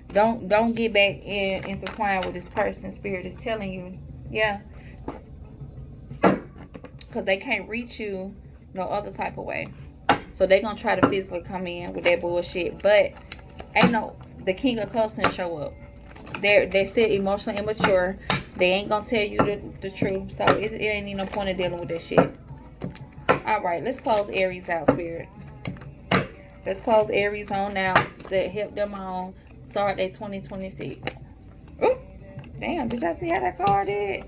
Don't get back intertwined with this person. Spirit is telling you. Yeah. Because they can't reach you no other type of way. So they gonna try to physically come in with that bullshit. But ain't no, the King of Cups didn't show up. They still emotionally immature. They ain't gonna tell you the truth. So it ain't even no point in dealing with that shit. Alright, let's close Aries out, Spirit. Let's close Aries on out. That help them on start their 2026. Ooh, damn, did y'all see how that card did?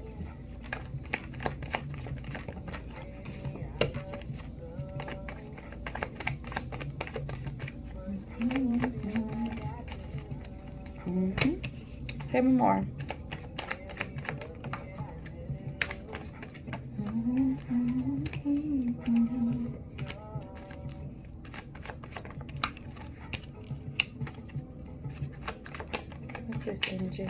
Tell me more. What's this energy?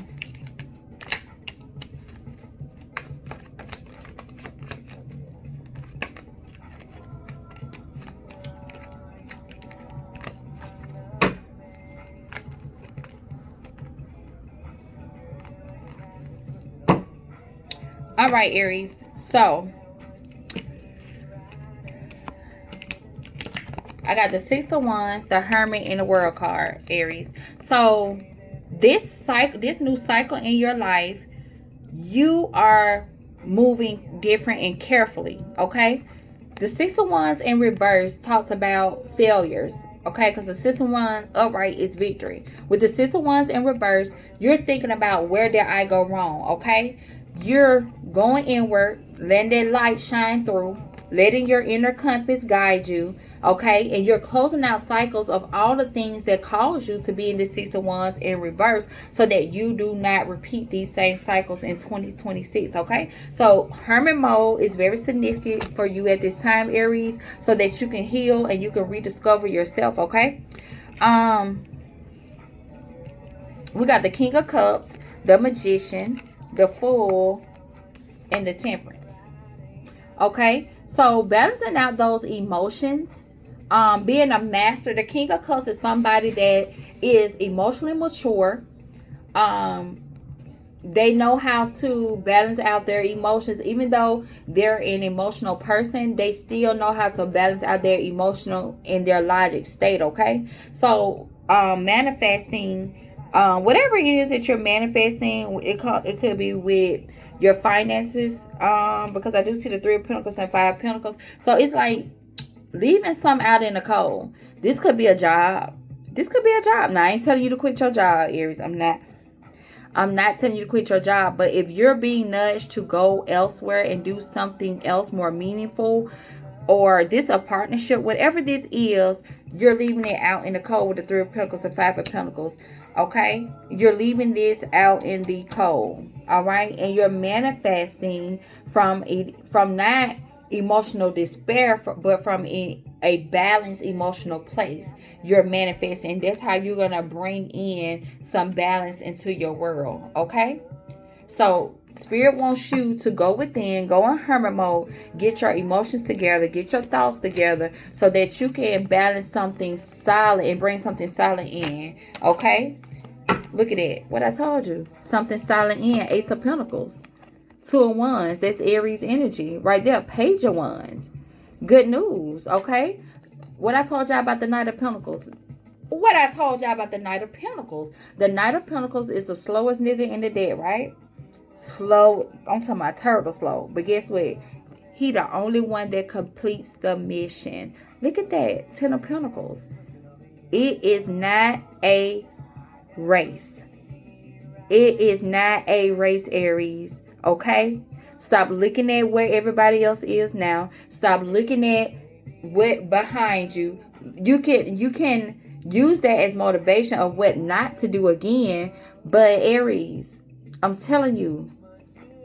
All right, Aries. So, I got the Six of Wands, the Hermit, and the World card, Aries. So, this new cycle in your life, you are moving different and carefully, okay? The Six of Wands in reverse talks about failures, okay? Because the Six of Wands upright is victory. With the Six of Wands in reverse, you're thinking about where did I go wrong, okay? You're going inward, letting that light shine through, letting your inner compass guide you, okay? And you're closing out cycles of all the things that cause you to be in the Six of Wands in reverse so that you do not repeat these same cycles in 2026, okay? So Hermit mode is very significant for you at this time, Aries, so that you can heal and you can rediscover yourself, okay? We got the King of Cups, the Magician, the Fool, and the Temperance. Okay, so balancing out those emotions, being a master. The King of Cups is somebody that is emotionally mature. They know how to balance out their emotions. Even though they're an emotional person, they still know how to balance out their emotional and their logic state, okay? So manifesting, whatever it is that you're manifesting, it could be with your finances, because I do see the Three of Pentacles and Five of Pentacles. So it's like leaving some out in the cold. This could be a job. Now, I ain't telling you to quit your job, Aries. I'm not telling you to quit your job, but if you're being nudged to go elsewhere and do something else more meaningful, or this a partnership, whatever this is, you're leaving it out in the cold with the Three of Pentacles and Five of Pentacles. Okay, you're leaving this out in the cold. All right, and you're manifesting from not emotional despair, but from a balanced emotional place. You're manifesting. That's how you're gonna bring in some balance into your world. Okay, so Spirit wants you to go within, go in hermit mode, get your emotions together, get your thoughts together, so that you can balance something solid and bring something solid in. Okay? Look at that. What I told you. Something solid in. Ace of Pentacles. Two of Wands. That's Aries energy. Right there. Page of Wands. Good news. Okay? What I told y'all about the Knight of Pentacles. What I told y'all about the Knight of Pentacles. The Knight of Pentacles is the slowest nigga in the deck, right? Slow. I'm talking about turtle slow. But guess what? He the only one that completes the mission. Look at that. Ten of Pentacles. It is not a race. It is not a race, Aries. Okay? Stop looking at where everybody else is now. Stop looking at what behind you. You can use that as motivation of what not to do again. But Aries, I'm telling you,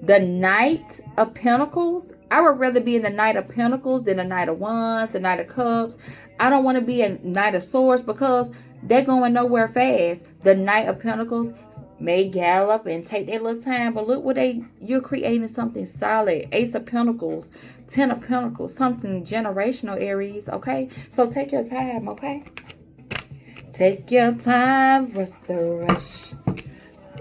the Knight of Pentacles, I would rather be in the Knight of Pentacles than the Knight of Wands, the Knight of Cups. I don't want to be a Knight of Swords because they're going nowhere fast. The Knight of Pentacles may gallop and take their little time, but look what you're creating something solid. Ace of Pentacles, Ten of Pentacles, something generational, Aries, okay? So take your time, okay? Take your time, rest the rush.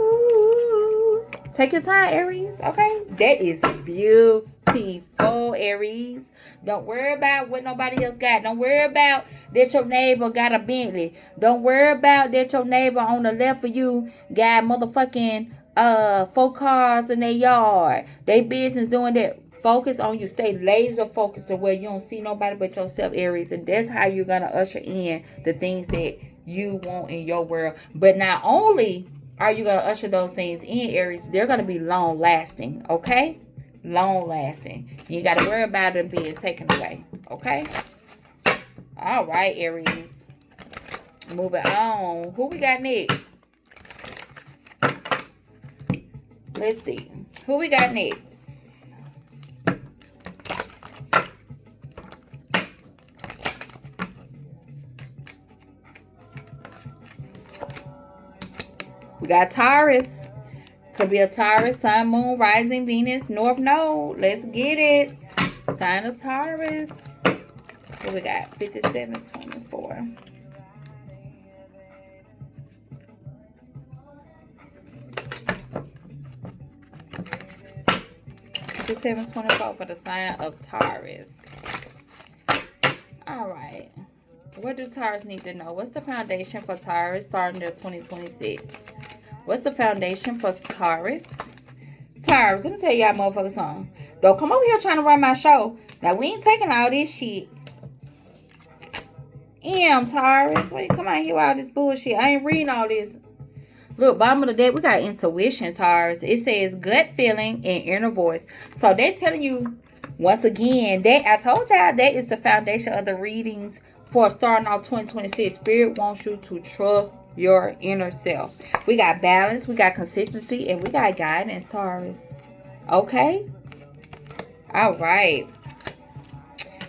Ooh. Take your time, Aries, okay? That is beautiful, Aries. Don't worry about what nobody else got. Don't worry about that your neighbor got a Bentley. Don't worry about that your neighbor on the left of you got motherfucking 4 cars in their yard. They business doing that. Focus on you. Stay laser focused to where you don't see nobody but yourself, Aries. And that's how you're going to usher in the things that you want in your world. But not only are you going to usher those things in, Aries, they're going to be long lasting, okay? Long lasting. You got to worry about them being taken away, okay? All right, Aries. Moving on. Who we got next? Let's see. Who we got next? We got Taurus. Could be a Taurus, Sun, Moon, Rising, Venus, North Node. Let's get it. Sign of Taurus. What we got? 5724. 5724 for the sign of Taurus. All right. What do Taurus need to know? What's the foundation for Taurus starting their 2026? What's the foundation for Taurus? Taurus, let me tell y'all motherfuckers something. Don't come over here trying to run my show. Now, we ain't taking all this shit. Taurus. Why you come out here with all this bullshit? I ain't reading all this. Look, bottom of the deck, we got intuition, Taurus. It says gut feeling and inner voice. So, they're telling you, once again, that I told y'all that is the foundation of the readings for starting off 2026. Spirit wants you to trust your inner self. We got balance, we got consistency, and we got guidance, Taurus. Okay? All right.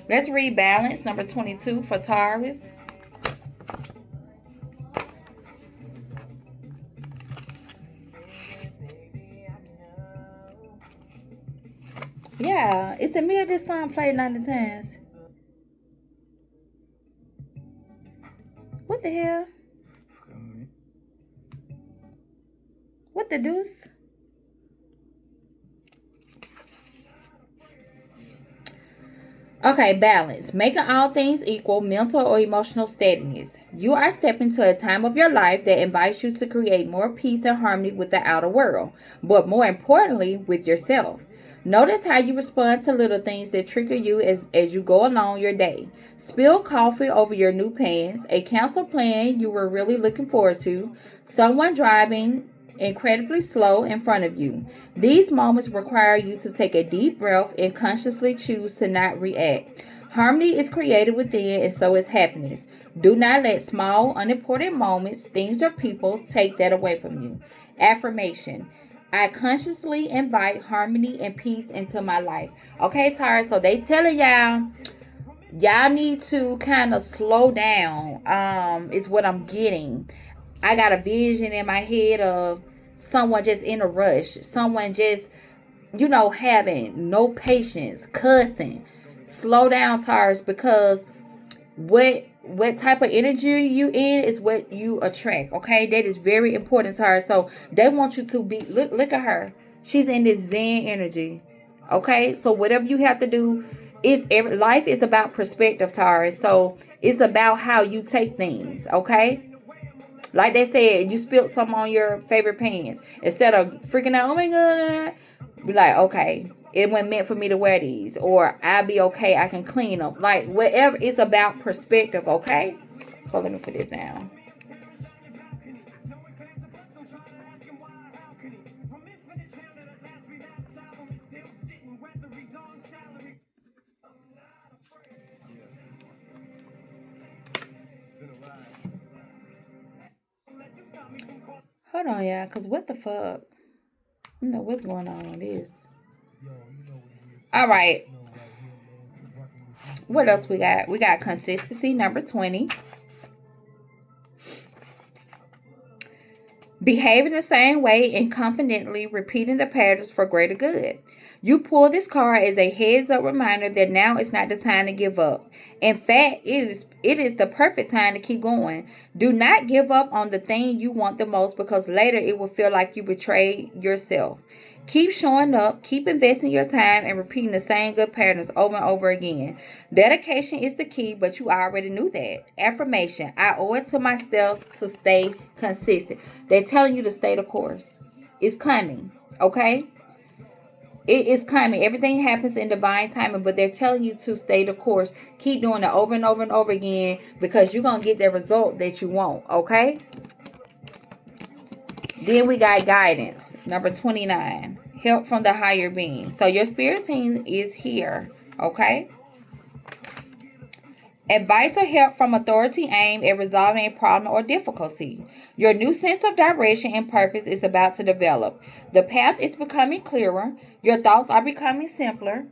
Let's read balance, number 22 for Taurus. Yeah, it's a mirror this time played 90 times. What the hell? What the deuce? Okay, balance. Making all things equal, mental or emotional steadiness. You are stepping into a time of your life that invites you to create more peace and harmony with the outer world, but more importantly, with yourself. Notice how you respond to little things that trigger you as you go along your day. Spill coffee over your new pants, a council plan you were really looking forward to, someone driving incredibly slow in front of you. These moments require you to take a deep breath and consciously choose to not react. Harmony is created within, and so is happiness. Do not let small, unimportant moments, things, or people take that away from you. Affirmation: I consciously invite harmony and peace into my life. Okay, Taurus, so they telling y'all need to kind of slow down. Is what I'm getting. I got a vision in my head of someone just in a rush, someone just, having no patience, cussing. Slow down, Taurus, because what type of energy you in is what you attract. Okay, that is very important, Taurus. So they want you to be, look at her. She's in this Zen energy. Okay, so whatever you have to do is, life is about perspective, Taurus. So it's about how you take things. Okay, like they said, you spilled something on your favorite pants. Instead of freaking out, oh my God, be like, okay, it wasn't meant for me to wear these. Or I'll be okay, I can clean them. Like, whatever, it's about perspective, okay? So let me put this down. Hold on, y'all, because what the fuck? I don't know what's going on with this. All right. What else we got? We got consistency, number 20. Behaving the same way and confidently repeating the patterns for greater good. You pull this card as a heads-up reminder that now is not the time to give up. In fact, it is the perfect time to keep going. Do not give up on the thing you want the most, because later it will feel like you betrayed yourself. Keep showing up, keep investing your time, and repeating the same good patterns over and over again. Dedication is the key, but you already knew that. Affirmation: I owe it to myself to stay consistent. They're telling you to stay the course. It's coming, okay? It is coming. Everything happens in divine timing, but they're telling you to stay the course. Keep doing it over and over and over again, because you're going to get the result that you want, okay? Then we got guidance, number 29. Help from the higher being. So your spirit team is here, okay? Advice or help from authority aimed at resolving a problem or difficulty. Your new sense of direction and purpose is about to develop. The path is becoming clearer. Your thoughts are becoming simpler.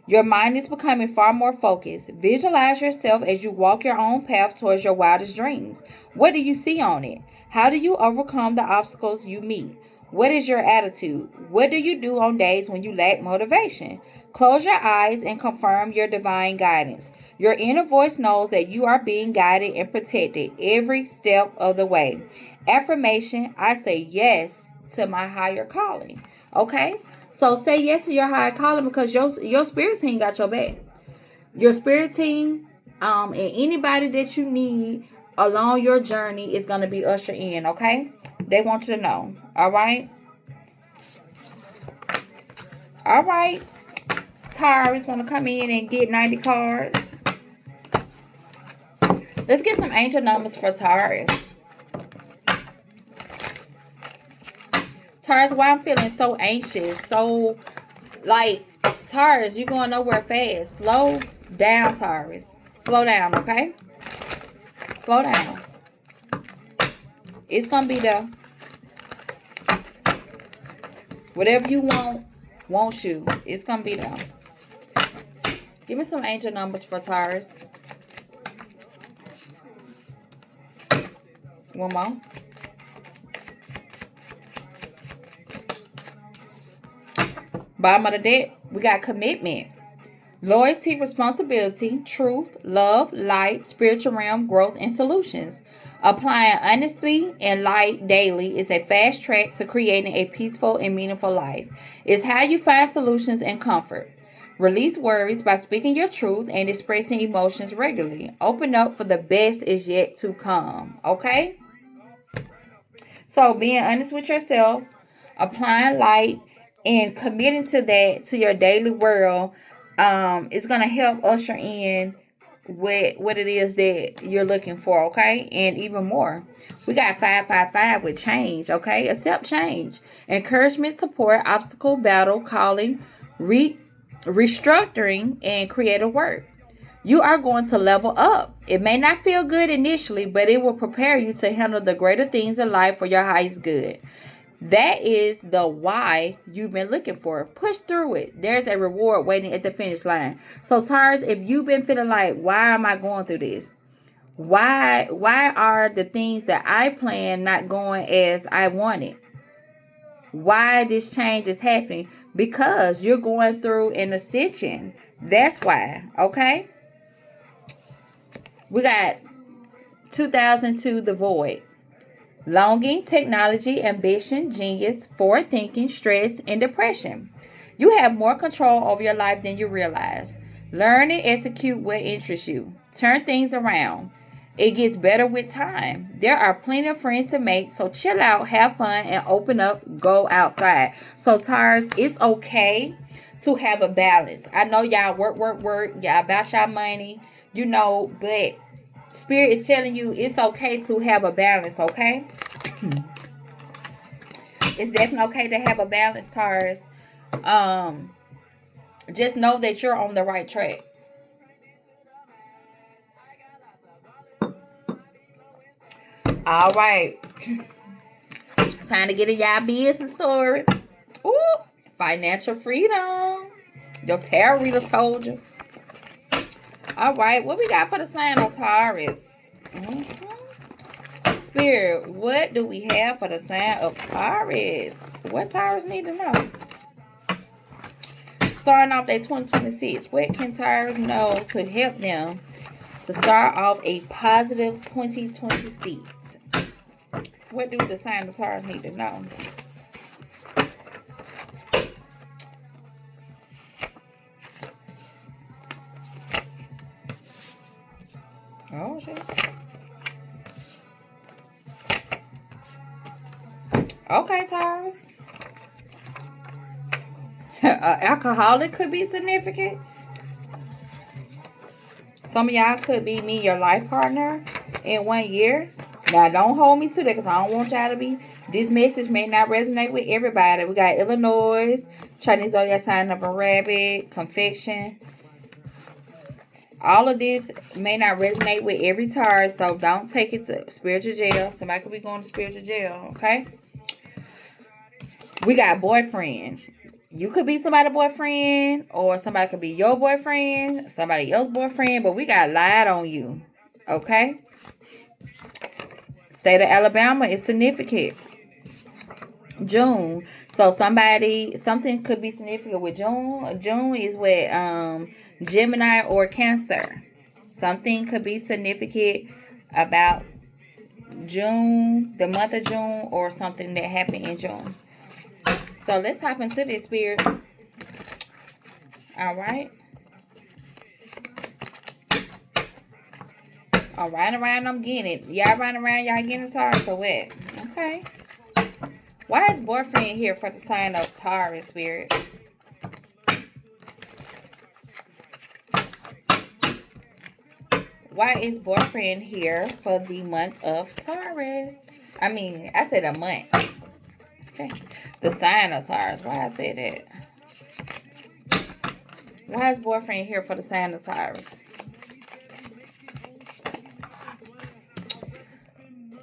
Your mind is becoming far more focused. Visualize yourself as you walk your own path towards your wildest dreams. What do you see on it? How do you overcome the obstacles you meet? What is your attitude? What do you do on days when you lack motivation? Close your eyes and confirm your divine guidance. Your inner voice knows that you are being guided and protected every step of the way. Affirmation: I say yes to my higher calling. Okay? So say yes to your higher calling, because your spirit team got your back. Your spirit team, and anybody that you need along your journey is going to be ushered in, okay? They want you to know. All right? All right. Taurus want to come in and get 90 cards. Let's get some angel numbers for Taurus. Taurus, why I'm feeling so anxious, so like, Taurus, you're going nowhere fast. Slow down, Taurus. Slow down, okay? Slow down. It's going to be there. Whatever you want you. It's going to be there. Give me some angel numbers for Taurus. One more. Bottom of the deck, we got commitment, loyalty, responsibility, truth, love, light, spiritual realm, growth, and solutions. Applying honesty and light daily is a fast track to creating a peaceful and meaningful life. It's how you find solutions and comfort. Release worries by speaking your truth and expressing emotions regularly. Open up, for the best is yet to come. Okay? So being honest with yourself, applying light, and committing to that, to your daily world, is going to help usher in what it is that you're looking for, okay? And even more. We got 555 with change, okay? Accept change. Encouragement, support, obstacle, battle, calling, restructuring and creative work. You are going to level up. It may not feel good initially, but it will prepare you to handle the greater things in life for your highest good. That is the why you've been looking for. Push through it. There's a reward waiting at the finish line. So Taurus, if you've been feeling like, why am I going through this? Why are the things that I planned not going as I wanted? Why this change is happening? Because you're going through an ascension. That's why. Okay? We got 2002, The Void. Longing, technology, ambition, genius, forward thinking, stress, and depression. You have more control over your life than you realize. Learn and execute what interests you. Turn things around. It gets better with time. There are plenty of friends to make, so chill out, have fun, and open up. Go outside. So Taurus, it's okay to have a balance. I know y'all work. Y'all about y'all money, but Spirit is telling you it's okay to have a balance, okay? It's definitely okay to have a balance, Taurus. Just know that you're on the right track. All right. Time to get in y'all business, Taurus. Ooh, financial freedom. Your tarot reader told you. All right, what we got for the sign of Taurus? Spirit, what do we have for the sign of Taurus? What Taurus need to know? Starting off their 2026, what can Taurus know to help them to start off a positive 2026? What do the sign of Taurus need to know? Oh, shit. Okay, Taurus. Alcoholic could be significant. Some of y'all could be me, your life partner, in 1 year. Now, don't hold me to that because I don't want y'all to be. This message may not resonate with everybody. We got Illinois, Chinese Zodiac sign of a rabbit, confection. All of this may not resonate with every Taurus, so don't take it to spiritual jail. Somebody could be going to spiritual jail, okay? We got boyfriend. You could be somebody's boyfriend, or somebody could be your boyfriend, somebody else's boyfriend, but we got lied on you, okay? State of Alabama is significant. June. So something could be significant with June. June is with Gemini or Cancer. Something could be significant about June, the month of June, or something that happened in June. So let's hop into this, Spirit. All right. All right, around, I'm getting it. Y'all running around, y'all getting it, Taurus, or what? Okay. Why is boyfriend here for the sign of Taurus, Spirit? Why is boyfriend here for the month of Taurus? I said a month. Okay. The sign of Taurus. Why I said that? Why is boyfriend here for the sign of Taurus?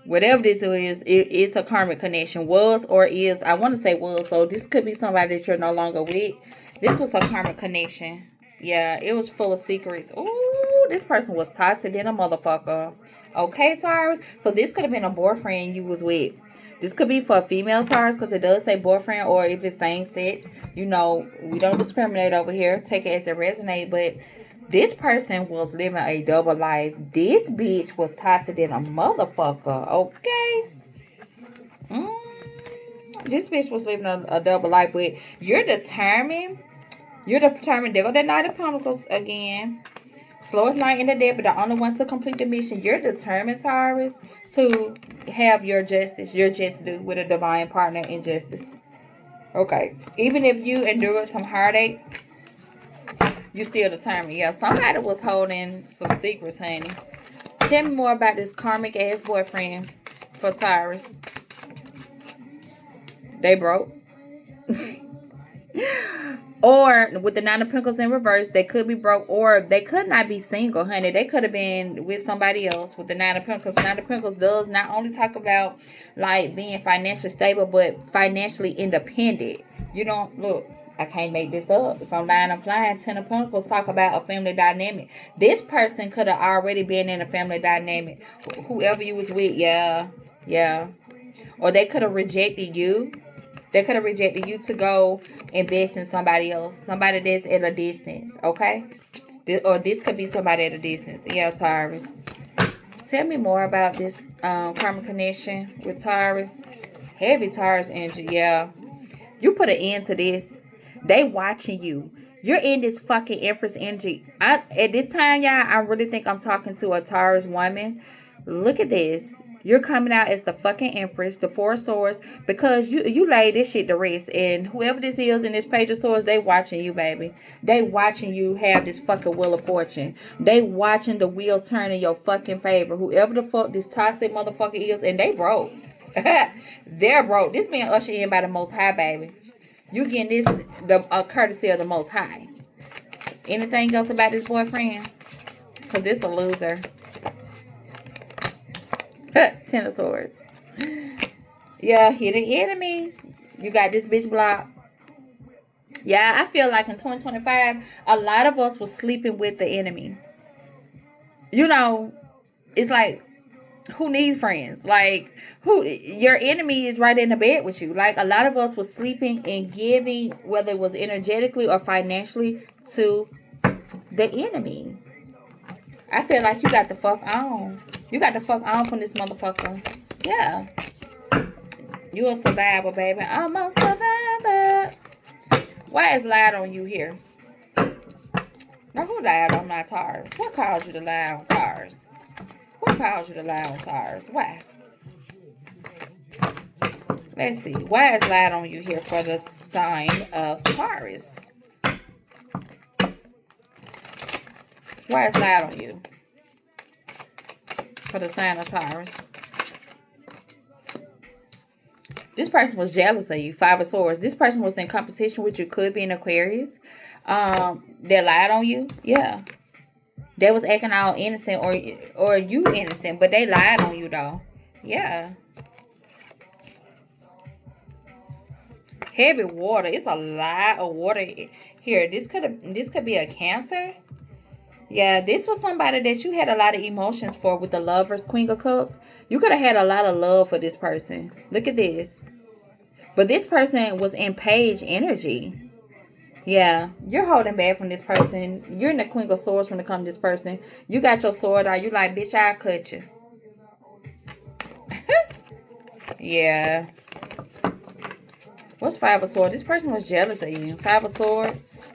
Whatever this is, it's a karmic connection. Was or is. I want to say was. So this could be somebody that you're no longer with. This was a karmic connection. Yeah, it was full of secrets. Ooh, this person was toxic than a motherfucker. Okay, Taurus. So this could have been a boyfriend you was with. This could be for a female Taurus because it does say boyfriend, or if it's same sex. We don't discriminate over here. Take it as it resonates. But this person was living a double life. This bitch was toxic than a motherfucker. Okay. This bitch was living a double life with. You're determined. There go that Knight of Pentacles again. Slowest knight in the deck, but the only one to complete the mission. You're determined, Taurus, to have your justice, your just due with a divine partner in justice. Okay. Even if you endured some heartache, you still determined. Yeah, somebody was holding some secrets, honey. Tell me more about this karmic ass boyfriend for Taurus. They broke. Or with the Nine of Pentacles in reverse, they could be broke, or they could not be single, honey. They could have been with somebody else with the Nine of Pentacles. Nine of Pentacles does not only talk about like being financially stable, but financially independent. You don't look. I can't make this up. If I'm lying, I'm flying. Ten of Pentacles talk about a family dynamic. This person could have already been in a family dynamic. Whoever you was with, yeah. Or they could have rejected you. They could have rejected you to go invest in somebody else. Somebody that's at a distance, okay? This could be somebody at a distance. Yeah, Taurus. Tell me more about this karmic connection with Taurus. Heavy Taurus energy, yeah. You put an end to this. They watching you. You're in this fucking Empress energy. At this time, y'all, I really think I'm talking to a Taurus woman. Look at this. You're coming out as the fucking Empress, the Four of Swords, because you laid this shit to rest. And whoever this is in this Page of Swords, they watching you, baby. They watching you have this fucking Wheel of Fortune. They watching the wheel turn in your fucking favor. Whoever the fuck this toxic motherfucker is, and they broke. They're broke. This being ushered in by the Most High, baby. You getting this courtesy of the Most High. Anything else about this boyfriend? Because this a loser. Ten of Swords. Yeah, hit the enemy. You got this bitch blocked. Yeah, I feel like in 2025, a lot of us was sleeping with the enemy. You know, it's like, who needs friends? Like, your enemy is right in the bed with you. Like, a lot of us was sleeping and giving, whether it was energetically or financially, to the enemy. I feel like you got the fuck on. You got the fuck on from this motherfucker. Yeah. You a survivor, baby. I'm a survivor. Why is lied on you here? Now, who lied on my Taurus? What caused you to lie on Taurus? What caused you to lie on Taurus? Why? Let's see. Why is lied on you here for the sign of Taurus? Why is lied on you for the sign of Taurus? This person was jealous of you. Five of Swords. This person was in competition with you. Could be an Aquarius. They lied on you. Yeah. They was acting all innocent, or you innocent, but they lied on you though. Yeah. Heavy water. It's a lot of water here. This could be a Cancer. Yeah, this was somebody that you had a lot of emotions for with the Lovers, Queen of Cups. You could have had a lot of love for this person. Look at this. But this person was in Page energy. Yeah, you're holding back from this person. You're in the Queen of Swords when it comes to this person. You got your sword out. You like, bitch, I'll cut you. Yeah. What's Five of Swords? This person was jealous of you. Five of Swords.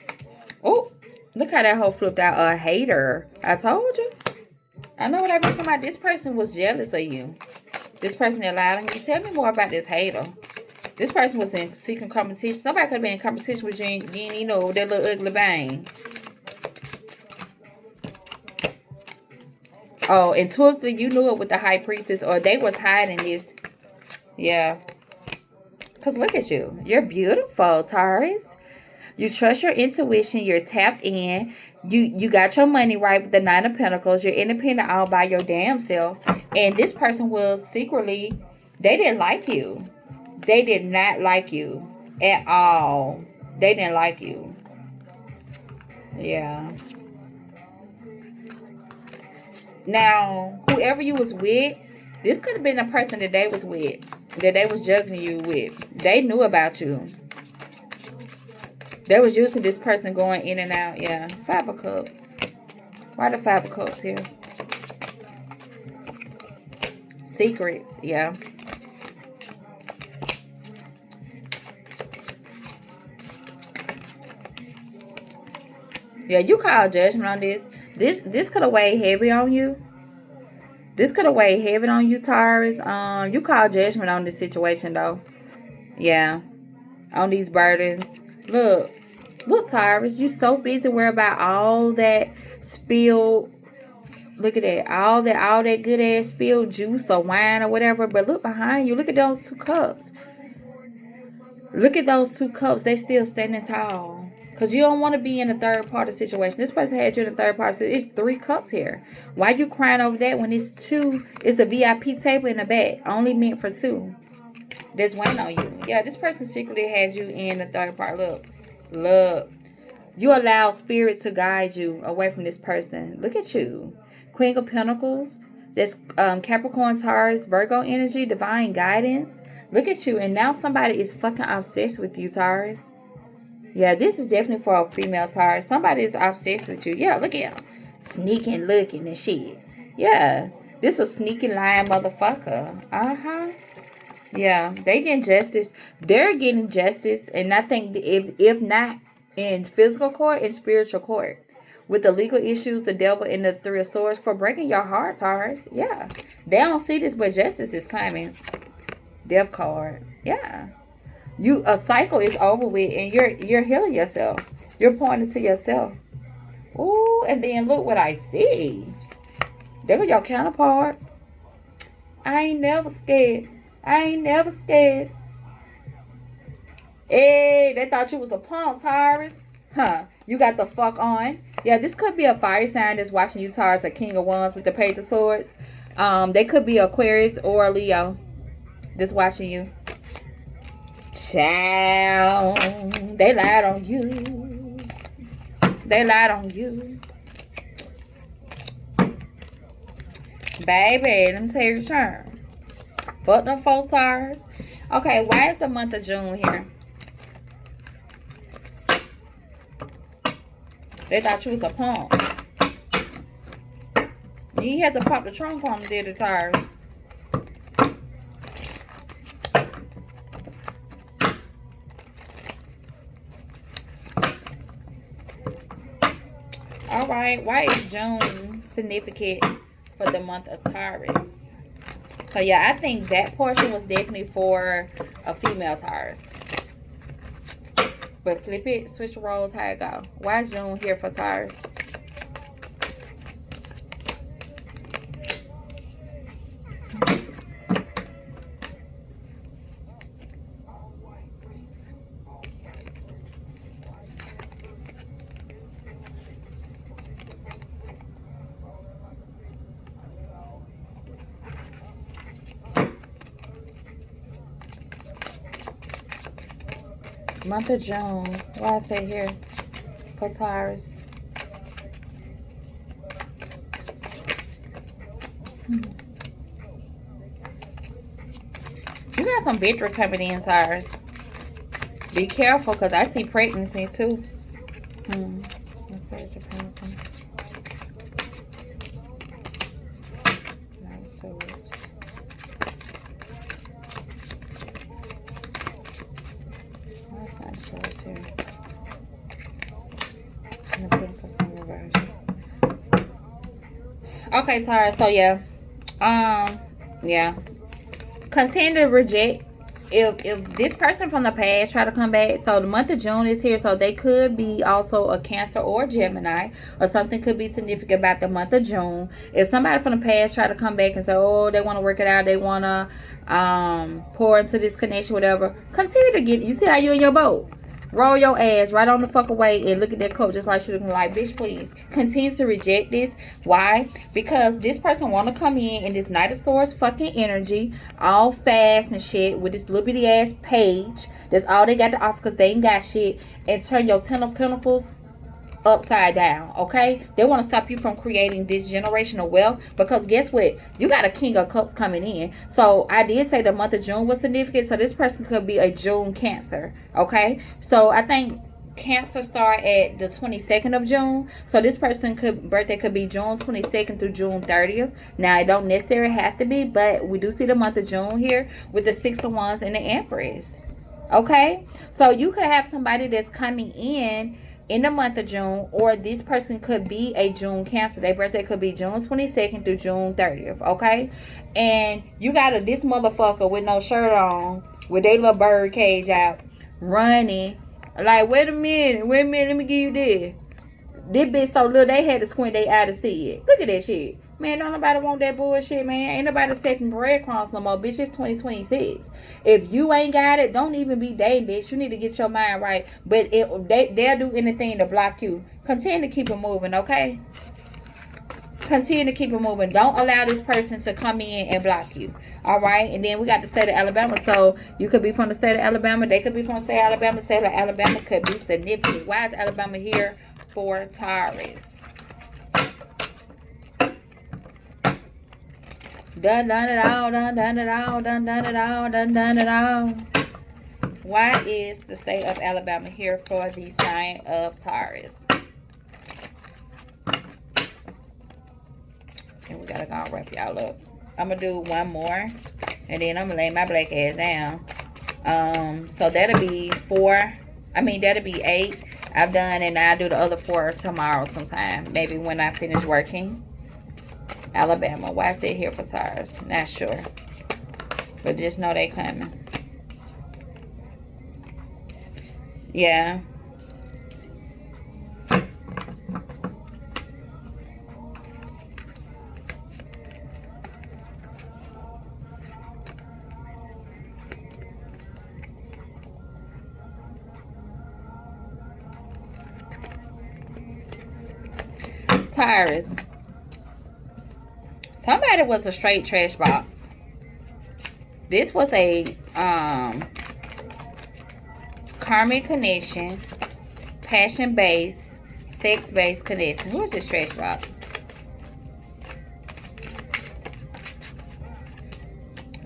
Oh. Look how that hoe flipped out. A hater. I told you. I know what I've been talking about. This person was jealous of you. This person that lied on you. Tell me more about this hater. This person was in secret competition. Somebody could have been in competition with you. You know, that little ugly bang. Oh, intuitively you knew it with the High Priestess, or they was hiding this. Yeah. Because look at you. You're beautiful, Taurus. You trust your intuition. You're tapped in. You got your money right with the Nine of Pentacles. You're independent all by your damn self. And this person was secretly, they didn't like you. They did not like you at all. They didn't like you. Yeah. Now, whoever you was with, this could have been the person that they was with. That they was judging you with. They knew about you. They was used to this person going in and out. Yeah. Five of Cups. Why the Five of Cups here? Secrets. Yeah. Yeah, you call judgment on this. This could have weighed heavy on you. This could have weighed heavy on you, Taurus. You call judgment on this situation, though. Yeah. On these burdens. Look, Taurus, you so busy worrying about all that spilled. Look at that. All that good ass spilled juice or wine or whatever. But look behind you. Look at those two cups. Look at those two cups. They still standing tall. Because you don't want to be in a third party situation. This person had you in a third party. It's 3 cups here. Why you crying over that when it's 2? It's a VIP table in the back. Only meant for 2. That's waiting on you. Yeah, this person secretly had you in the third party. Look. Look. You allow spirit to guide you away from this person. Look at you. Queen of Pentacles. That's Capricorn, Taurus, Virgo energy. Divine guidance. Look at you. And now somebody is fucking obsessed with you, Taurus. Yeah, this is definitely for a female Taurus. Somebody is obsessed with you. Yeah, look at him. Sneaking, looking and shit. Yeah. This is a sneaky, lying motherfucker. Uh-huh. Yeah, they getting justice. They're getting justice. And I think if not in physical court, in spiritual court. With the legal issues, the devil and the 3 of swords for breaking your heart, Taurus. Yeah. They don't see this, but justice is coming. Death card. Yeah. A cycle is over with and you're healing yourself. You're pointing to yourself. Ooh, and then look what I see. There go your counterpart. I ain't never scared. I ain't never scared. Hey, they thought you was a punk, Taurus. Huh. You got the fuck on. Yeah, this could be a fire sign that's watching you, Taurus, a King of Wands with the Page of Swords. They could be Aquarius or a Leo that's watching you. Child, they lied on you. They lied on you. Baby, let me tell you the turn. Fuck them 4 stars. Okay, why is the month of June here? They thought you was a punk. You had to pop the trunk on them, did the tires. Alright, why is June significant for the month of Taurus? So yeah, I think that portion was definitely for a female Taurus. But flip it, switch the roles, how it go. Why is June here for Taurus? Month of June. Why I say here for Taurus? You got some victory coming in, Taurus. Be careful, because I see pregnancy too. Let's say Japan. Okay, Taurus, so yeah. Yeah. Continue to reject. If this person from the past try to come back, so the month of June is here, so they could be also a Cancer or Gemini, or something could be significant about the month of June. If somebody from the past try to come back and say, oh, they want to work it out, they want to pour into this connection, whatever, continue to get, you see how you in your boat? Roll your ass right on the fuck away and look at that coat just like she looking like, bitch, please. Continue to reject this. Why? Because this person want to come in this Knight of Swords fucking energy, all fast and shit, with this little bitty ass page. That's all they got to offer because they ain't got shit. And turn your 10 of Pentacles upside down, okay? They want to stop you from creating this generational wealth, because guess what? You got a King of Cups coming in. So I did say the month of June was significant, so this person could be a June Cancer, okay? So I think Cancer start at the 22nd of June, so this person birthday could be June 22nd through June 30th. Now it don't necessarily have to be, but we do see the month of June here with the 6 of Wands and the Empress, okay? So you could have somebody that's coming in the month of June, or this person could be a June Cancer. Their birthday could be June 22nd through June 30th, okay? And you got this motherfucker with no shirt on, with their little bird cage out, running. Like, wait a minute, let me give you this. This bitch so little, they had to squint their eye to see it. Look at that shit. Man, don't nobody want that bullshit, man. Ain't nobody taking breadcrumbs no more, bitch. It's 2026. If you ain't got it, don't even be dating, bitch. You need to get your mind right. But they'll do anything to block you. Continue to keep it moving, okay? Continue to keep it moving. Don't allow this person to come in and block you. All right? And then we got the state of Alabama. So you could be from the state of Alabama. They could be from the state of Alabama. State of Alabama could be significant. Why is Alabama here for Taurus? Done it all, done it all, done it all, done it all. Why is the state of Alabama here for the sign of Taurus? And we gotta go and wrap y'all up. I'm gonna do one more, and then I'm gonna lay my black ass down. So that'll be 4. I mean, that'll be 8. I've done, and I'll do the other 4 tomorrow sometime. Maybe when I finish working. Alabama. Why is they here for Taurus? Not sure. But just know they coming. Yeah. Taurus. Somebody was a straight trash box. This was a karmic connection, passion-based, sex-based connection. Who is this trash box?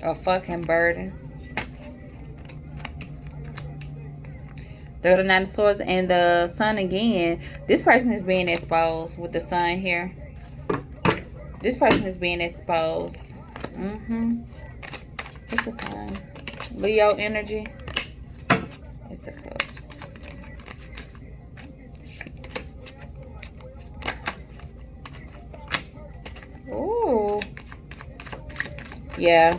A fucking burden. The 9 of Swords and the Sun again. This person is being exposed with the Sun here. This person is being exposed. What's the sign? Leo energy. It's a cup. Ooh. Yeah.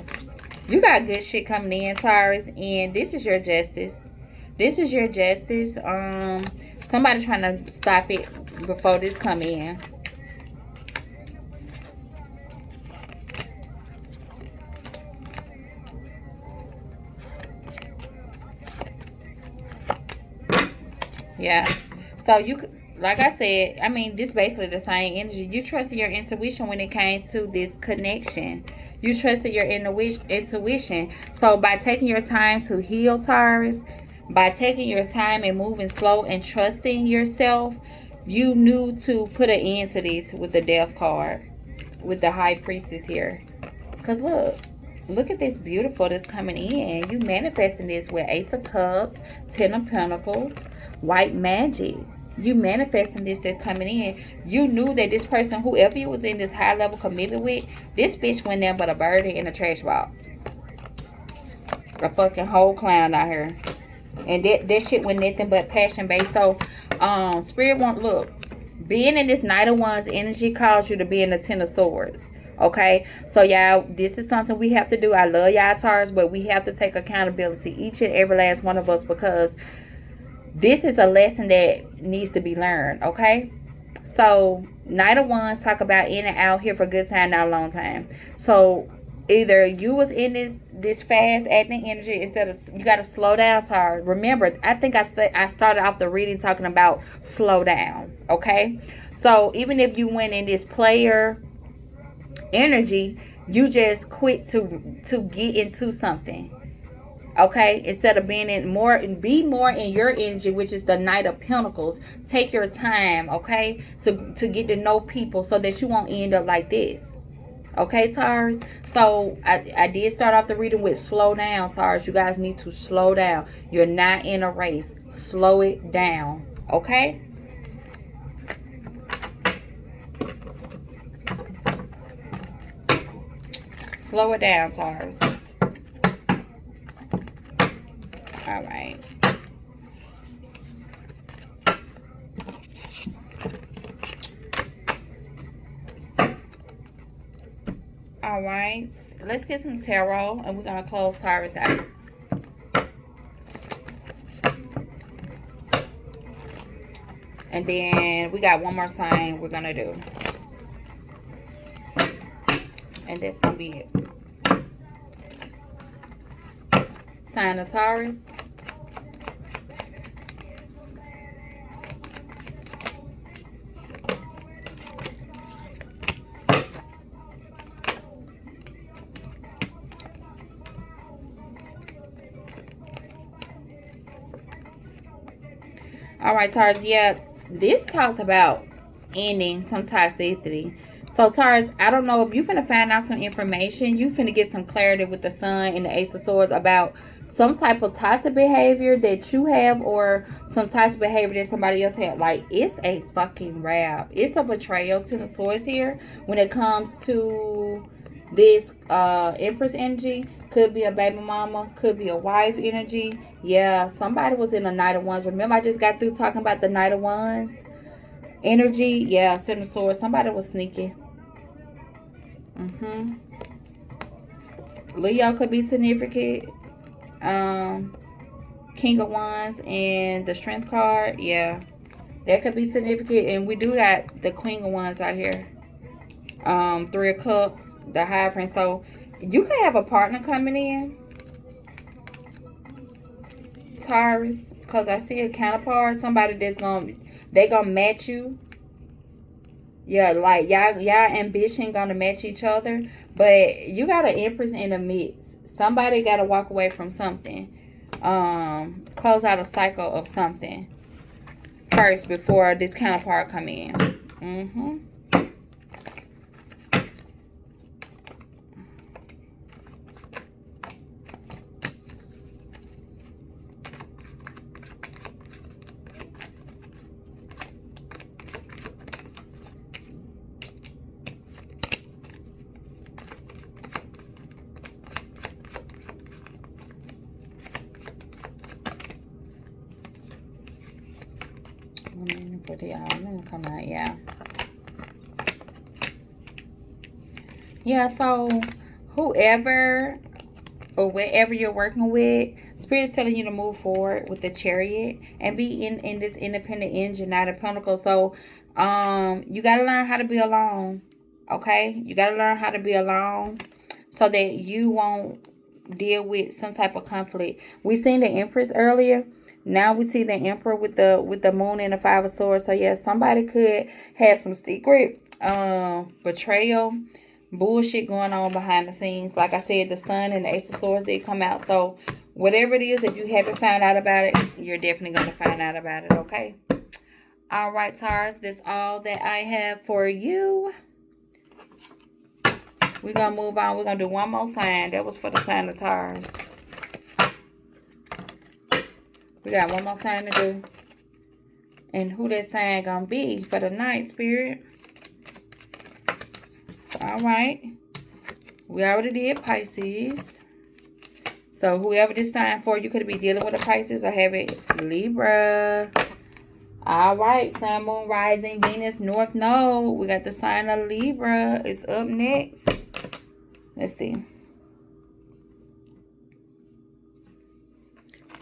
You got good shit coming in, Taurus. And this is your justice. This is your justice. Somebody trying to stop it before this come in. Yeah. So you, like I said, I mean, this basically the same energy. You trusted your intuition when it came to this connection. You trusted your intuition. So by taking your time to heal, Taurus, by taking your time and moving slow and trusting yourself, you knew to put an end to this with the Death card, with the High Priestess here. Because look at this beautiful that's coming in. You manifesting this with Ace of Cups, 10 of Pentacles, White Magic. You manifesting this that's coming in. You knew that this person, whoever you was in this high level commitment with, this bitch went there but a birdie in a trash box. A fucking whole clown out here. And that shit was nothing but passion based. So Spirit won't look. Being in this Knight of Wands energy caused you to be in the 10 of Swords. Okay, so y'all, this is something we have to do. I love y'all, Taurus, but we have to take accountability, each and every last one of us, because this is a lesson that needs to be learned. Okay, so Knight of Wands talk about in and out, here for a good time, not a long time. So either you was in this fast acting energy, instead of, you got to slow down, Taurus. Remember, I think I started off the reading talking about slow down. Okay, so even if you went in this player energy, you just quit to get into something. Okay, instead of being in more, be more in your energy, which is the Knight of Pentacles. Take your time, okay, to get to know people, so that you won't end up like this. Okay, Taurus. So I did start off the reading with slow down, Taurus. You guys need to slow down. You're not in a race. Slow it down. Okay. Slow it down, Taurus. All right. All right. Let's get some tarot, and we're going to close Taurus out. And then we got one more sign we're going to do. And that's going to be it. Sign of Taurus. All right, Taurus. Yeah, this talks about ending some toxicity. So, Taurus, I don't know if you finna find out some information. You finna get some clarity with the Sun and the Ace of Swords about some type of toxic behavior that you have or some toxic behavior that somebody else had. Like, it's a fucking wrap. It's a betrayal to the Swords here when it comes to this Empress energy. Could be a baby mama, could be a wife energy. Yeah, somebody was in the Knight of Wands. Remember, I just got through talking about the Knight of Wands energy. Yeah, Seven of Swords. Somebody was sneaky. Leo could be significant. King of Wands and the Strength card. Yeah, that could be significant. And we do got the Queen of Wands out here. Three of Cups, the Hierophant. So you could have a partner coming in, Taurus, because I see a counterpart, somebody that's gonna match you. Yeah, like y'all ambition gonna match each other, but you got an Empress in the midst. Somebody gotta walk away from something, close out a cycle of something first before this counterpart come in. For the come out, yeah. So whoever or wherever you're working with, Spirit's telling you to move forward with the Chariot and be in this independent energy, Knight of Pentacles. So you got to learn how to be alone. Okay, you got to learn how to be alone so that you won't deal with some type of conflict. We seen the Empress earlier. Now we see the Emperor with the Moon and the Five of Swords. So yeah, somebody could have some secret betrayal, bullshit going on behind the scenes. Like I said, the Sun and the Ace of Swords did come out. So whatever it is, if you haven't found out about it, you're definitely going to find out about it, okay? All right, Taurus, that's all that I have for you. We're going to move on. We're going to do one more sign. That was for the sign of Taurus. We got one more sign to do. And who that sign gonna be for the night, Spirit? All right. We already did Pisces. So whoever this sign for, you could be dealing with a Pisces or have it Libra. All right. Sun, Moon, Rising, Venus, North Node. We got the sign of Libra. It's up next. Let's see.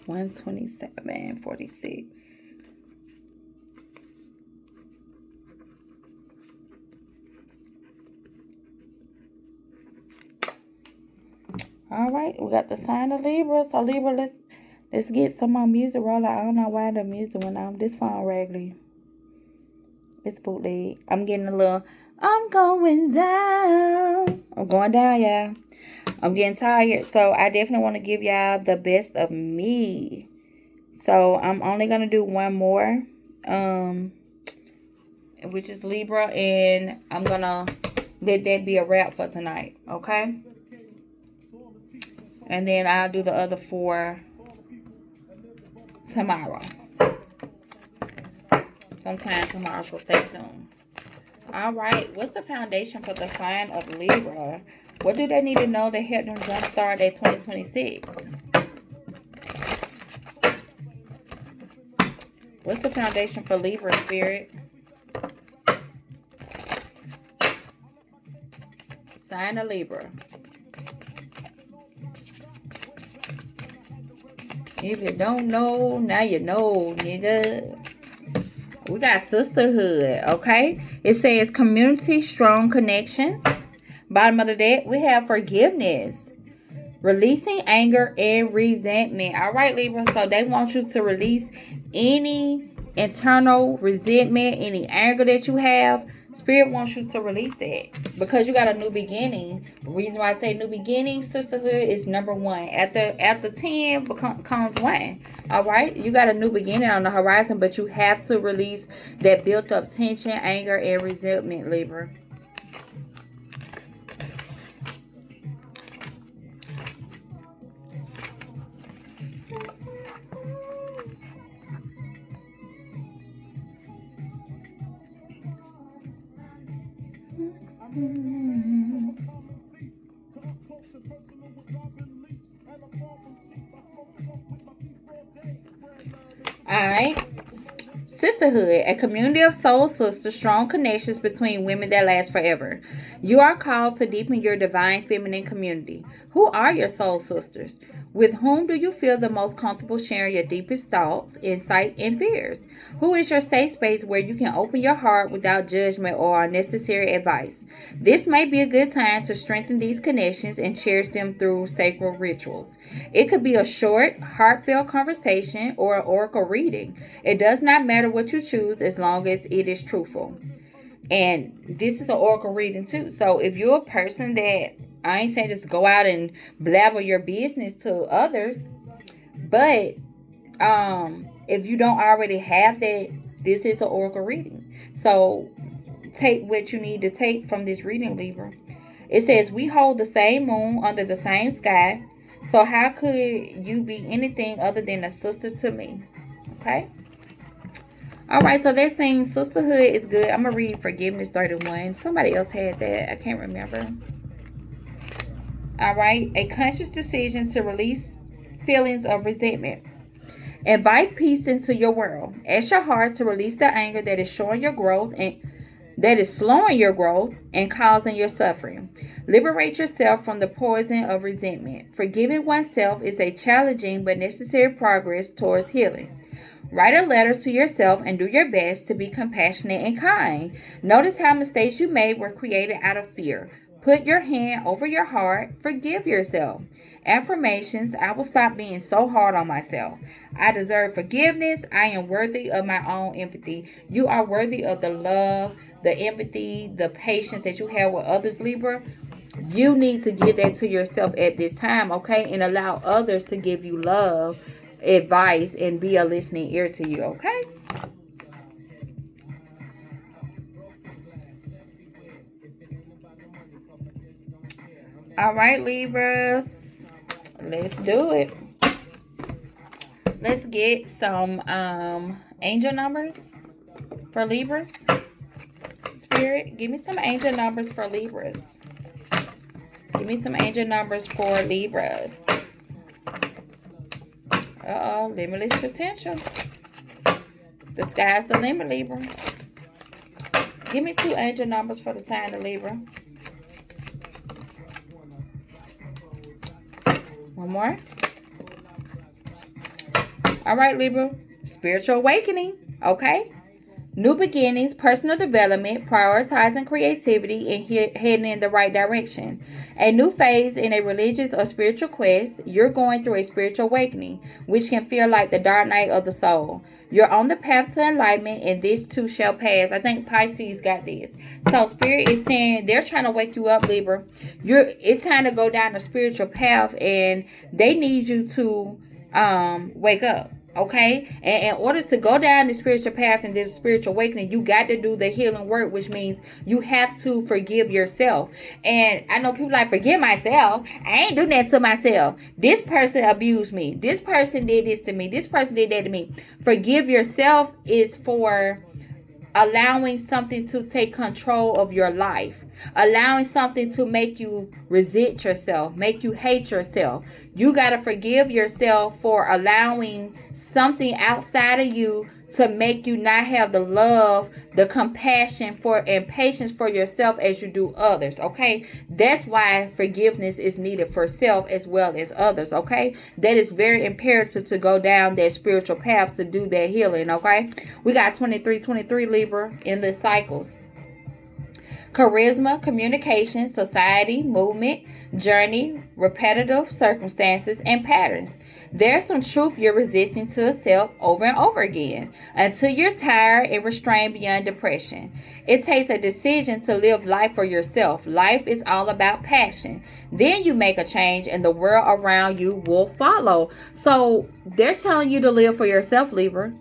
127.46. All right, we got the sign of Libra. So Libra, let's get some more music rolling. I don't know why the music went on. This phone regularly. It's bootleg. I'm getting a little. I'm going down. I'm going down, y'all. I'm getting tired, so I definitely want to give y'all the best of me. So I'm only going to do one more, which is Libra, and I'm going to let that be a wrap for tonight, okay? And then I'll do the other 4 tomorrow. Sometime tomorrow, so stay tuned. All right, what's the foundation for the sign of Libra? What do they need to know to help them jumpstart their 2026? What's the foundation for Libra, Spirit? Sign of Libra. If you don't know, now you know, nigga. We got sisterhood, okay? It says community, strong connections, Bottom of the deck, we have forgiveness. Releasing anger and resentment. All right, Libra. So they want you to release any internal resentment, any anger that you have. Spirit wants you to release it because you got a new beginning. The reason why I say new beginning, sisterhood, is number one. After 10 comes 1. All right, you got a new beginning on the horizon, but you have to release that built up tension, anger, and resentment, Libra. Alright. Sisterhood, a community of soul sisters, strong connections between women that last forever. You are called to deepen your divine feminine community. Who are your soul sisters? With whom do you feel the most comfortable sharing your deepest thoughts, insight, and fears? Who is your safe space where you can open your heart without judgment or unnecessary advice? This may be a good time to strengthen these connections and cherish them through sacred rituals. It could be a short, heartfelt conversation or an oracle reading. It does not matter what you choose as long as it is truthful. And this is an oracle reading too. So if you're a person that, I ain't saying just go out and blabber your business to others, but if you don't already have that, this is an oracle reading. So take what you need to take from this reading, Libra. It says, we hold the same moon under the same sky. So how could you be anything other than a sister to me? Okay. All right, so they're saying sisterhood is good. I'm going to read Forgiveness 31. Somebody else had that. I can't remember. All right. A conscious decision to release feelings of resentment. Invite peace into your world. Ask your heart to release the anger that is showing your growth and that is slowing your growth and causing your suffering. Liberate yourself from the poison of resentment. Forgiving oneself is a challenging but necessary progress towards healing. Write a letter to yourself and do your best to be compassionate and kind. Notice how mistakes you made were created out of fear. Put your hand over your heart. Forgive yourself. Affirmations. I will stop being so hard on myself. I deserve forgiveness. I am worthy of my own empathy. You are worthy of the love, the empathy, the patience that you have with others, Libra. You need to give that to yourself at this time, okay? And allow others to give you love, advice, and be a listening ear to you, okay? All right, Libras. Let's do it. Let's get some angel numbers for Libras. Spirit, give me some angel numbers for Libras. Give me some angel numbers for Libras. Uh-oh, limitless potential. The sky's the limit, Libra. Give me 2 angel numbers for the sign of Libra. One more. All right, Libra. Spiritual awakening. Okay. New beginnings, personal development, prioritizing creativity, and heading in the right direction. A new phase in a religious or spiritual quest. You're going through a spiritual awakening, which can feel like the dark night of the soul. You're on the path to enlightenment, and this too shall pass. I think Pisces got this. So Spirit is saying they're trying to wake you up, Libra. It's time to go down the spiritual path, and they need you to wake up. Okay, and in order to go down the spiritual path and this spiritual awakening, you got to do the healing work, which means you have to forgive yourself. And I know people like, forgive myself. I ain't doing that to myself. This person abused me. This person did this to me. This person did that to me. Forgive yourself is for allowing something to take control of your life, allowing something to make you resent yourself, make you hate yourself. You got to forgive yourself for allowing something outside of you to make you not have the love, the compassion for and patience for yourself as you do others. Okay, that's why forgiveness is needed for self as well as others. Okay, that is very imperative to go down that spiritual path to do that healing. Okay, we got 23 Libra in the cycles. charisma, communication, society, movement, journey, repetitive circumstances, and patterns. There's some truth you're resisting to accept over and over again until you're tired and restrained beyond depression. It takes a decision to live life for yourself. Life is all about passion. Then you make a change and the world around you will follow. So they're telling you to live for yourself, Libra.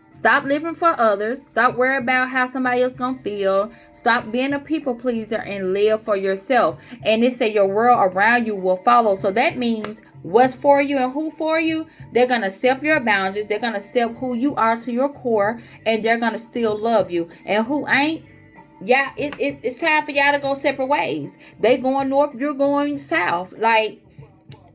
Stop living for others. Stop worrying about how somebody else gonna feel. Stop being a people pleaser and live for yourself. And it said your world around you will follow. So that means what's for you and who for you, they're gonna accept your boundaries. They're gonna accept who you are to your core, and they're gonna still love you. And who ain't, yeah, it's time for y'all to go separate ways. They going north, you're going south. Like,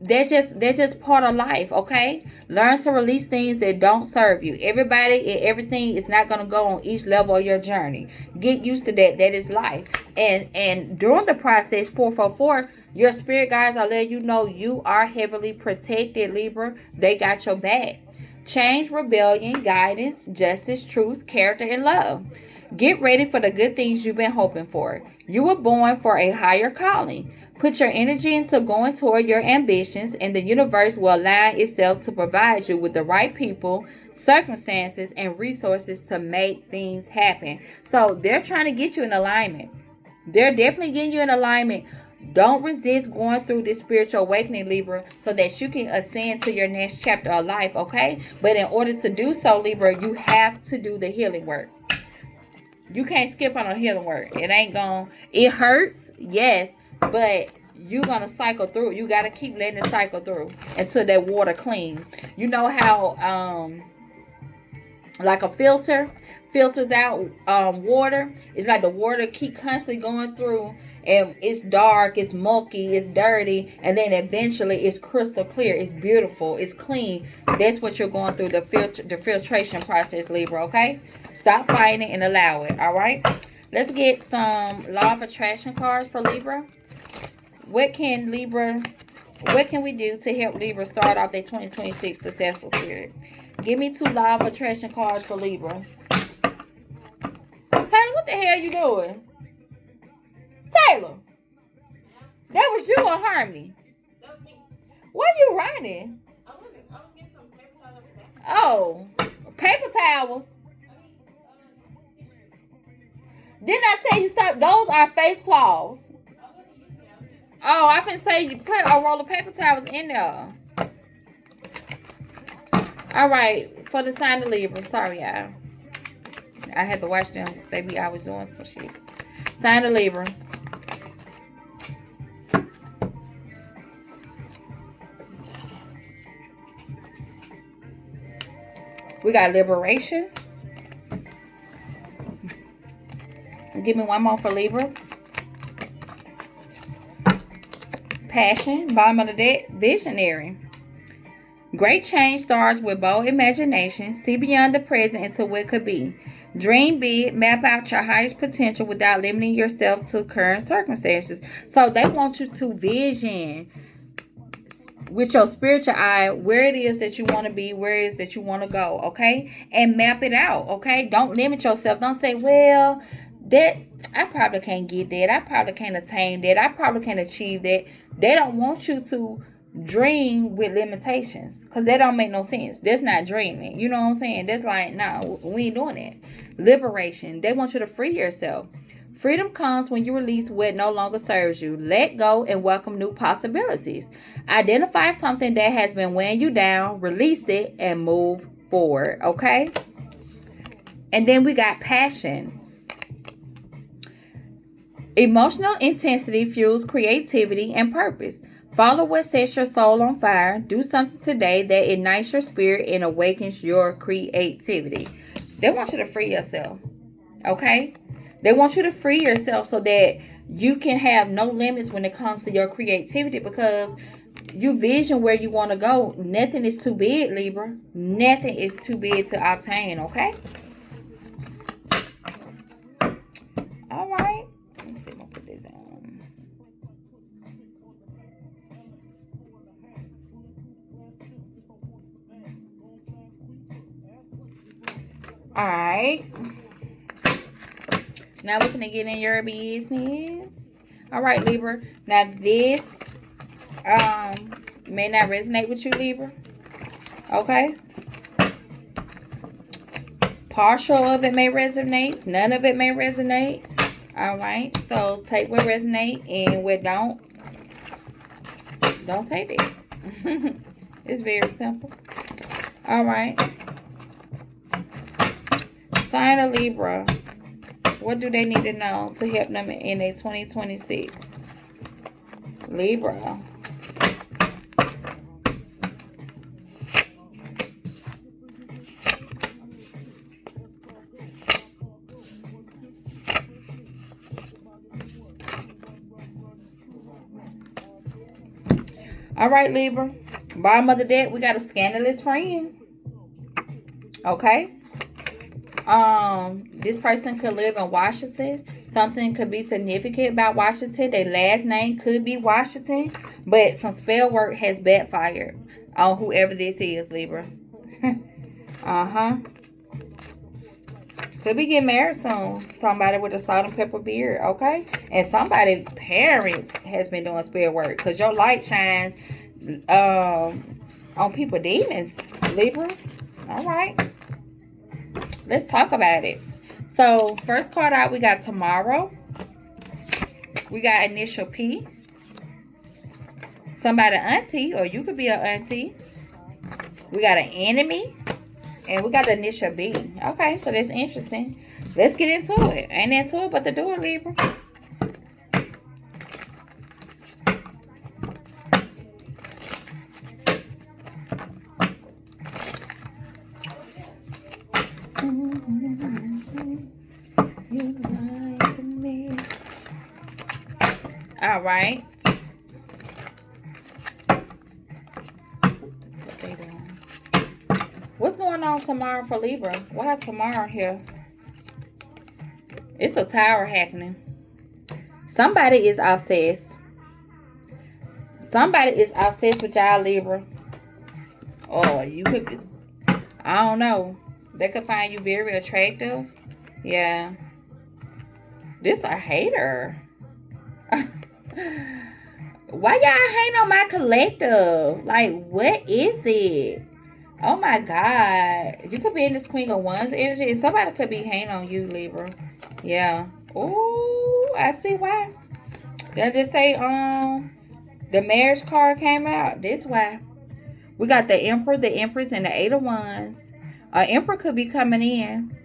that's just part of life, okay? Learn to release things that don't serve you. Everybody and everything is not going to go on each level of your journey. Get used to that. That is life. And during the process, 444, your spirit guides are letting you know you are heavily protected, Libra. They got your back. Change, rebellion, guidance, justice, truth, character, and love. Get ready for the good things you've been hoping for. You were born for a higher calling. Put your energy into going toward your ambitions, and the universe will align itself to provide you with the right people, circumstances, and resources to make things happen. So they're trying to get you in alignment. They're definitely getting you in alignment. Don't resist going through this spiritual awakening, Libra, so that you can ascend to your next chapter of life, okay? But in order to do so, Libra, you have to do the healing work. You can't skip on a healing work. It hurts, yes, but you're gonna cycle through. You gotta keep letting it cycle through until that water clean. You know how like a filter filters out water. It's like the water keep constantly going through, and it's dark, it's milky, it's dirty, and then eventually it's crystal clear, it's beautiful, it's clean. That's what you're going through, the filtration process, Libra, okay? Stop fighting and allow it, all right? Let's get some law of attraction cards for Libra. What can we do to help Libra start off their 2026 successful spirit? Give me 2 law of attraction cards for Libra. Taylor, what the hell you doing? Taylor, that was you or Harmony? Why are you running? I was getting some paper towels. Oh, paper towels. Didn't I tell you stop? Those are face cloths. Oh, I finna say you put a roll of paper towels in there. All right, for the sign of Libra. Sorry, y'all. I had to watch them because they be always doing some shit. Sign of Libra. We got liberation. Give me one more for Libra. Passion. Bottom of the deck. Visionary. Great change starts with bold imagination. See beyond the present into what could be. Dream big. Map out your highest potential without limiting yourself to current circumstances. So they want you to vision with your spiritual eye where it is that you want to be, where it is that you want to go, okay? And map it out, okay? Don't limit yourself. Don't say, well, that I probably can't get that. I probably can't attain that. I probably can't achieve that. They don't want you to dream with limitations, because that don't make no sense. That's not dreaming. You know what I'm saying? That's like, no, we ain't doing that. Liberation. They want you to free yourself. Freedom comes when you release what no longer serves you. Let go and welcome new possibilities. Identify something that has been weighing you down, release it, and move forward, okay? And then we got passion. Emotional intensity fuels creativity and purpose. Follow what sets your soul on fire. Do something today that ignites your spirit and awakens your creativity. They want you to free yourself, okay? They want you to free yourself so that you can have no limits when it comes to your creativity, because you vision where you want to go. Nothing is too big, Libra. Nothing is too big to obtain, okay? All right. Let me see if I put this on. All right. Now we're going to get in your business. All right, Libra. Now this may not resonate with you, Libra. Okay. Partial of it may resonate. None of it may resonate. All right. So take what resonate and what don't take it. It's very simple. All right. Sign of Libra. What do they need to know to help them in their 2026? Libra. All right, Libra. Bottom of the deck, we got a scandalous friend. Okay. This person could live in Washington. Something could be significant about Washington. Their last name could be Washington, but some spell work has backfired on whoever this is, Libra. Could be getting married soon. Somebody with a salt and pepper beard, okay? And somebody's parents has been doing spell work, because your light shines on people demons, Libra. All right. Let's talk about it. So, first card out, we got tomorrow. We got initial P. Somebody auntie, or you could be an auntie. We got an enemy. And we got the initial B. Okay, so that's interesting. Let's get into it. Ain't into it but to do it, Libra. You lied to me. All right. What they doing? What's going on tomorrow for Libra? Why is tomorrow here? It's a tower happening. Somebody is obsessed. Somebody is obsessed with y'all, Libra. Or you could be, I don't know. They could find you very attractive. Yeah. This a hater. Why y'all hating on my collective? Like, what is it? Oh my God. You could be in this Queen of Wands energy. Somebody could be hating on you, Libra. Yeah. Ooh, I see why. Did I just say the marriage card came out? This why. We got the Emperor, the Empress, and the Eight of Wands. Emperor could be coming in.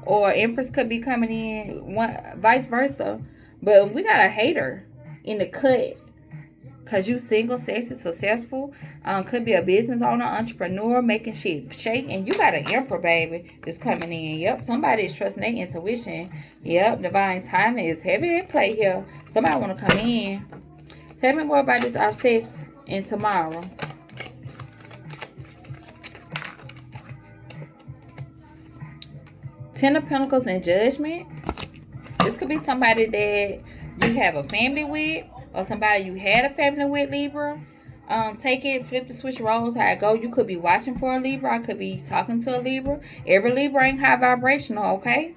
Or Empress could be coming in. Vice versa. But we got a hater in the cut. Because you single, sexy, successful. Could be a business owner, entrepreneur, making shit shake. And you got an Emperor, baby, that's coming in. Yep, somebody is trusting their intuition. Yep, divine timing is heavy at play here. Somebody want to come in. Tell me more about this obsess in tomorrow. Ten of Pentacles and Judgment. This could be somebody that you have a family with, or somebody you had a family with, Libra. Take it, flip the switch roles, how it go. You could be watching for a Libra. I could be talking to a Libra. Every Libra ain't high vibrational, okay?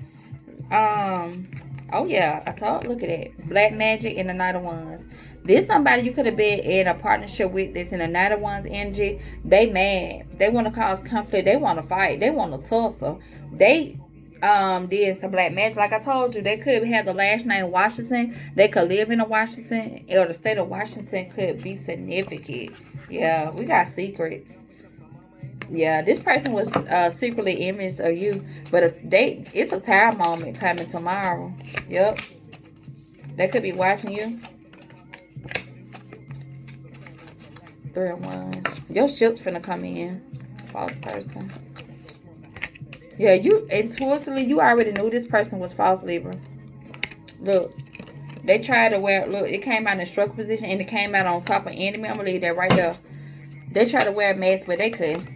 Oh yeah, look at that. Black Magic and the Knight of Wands. This somebody you could have been in a partnership with that's in the Knight of Wands energy. They mad. They want to cause conflict. They want to fight. They want to tussle. They did some black magic. Like I told you, they could have the last name Washington. They could live in a Washington, or the state of Washington could be significant. Yeah, we got secrets. Yeah, this person was secretly envious of you, but it's a tower moment coming tomorrow. Yep, they could be watching you. Three of Wands. Your ship's finna come in. False person. Yeah, you intuitively, you already knew this person was false, Libra. Look, they tried to wear, look, it came out in a stroke position and it came out on top of enemy. I'm going to leave that right there. They tried to wear a mask, but they couldn't.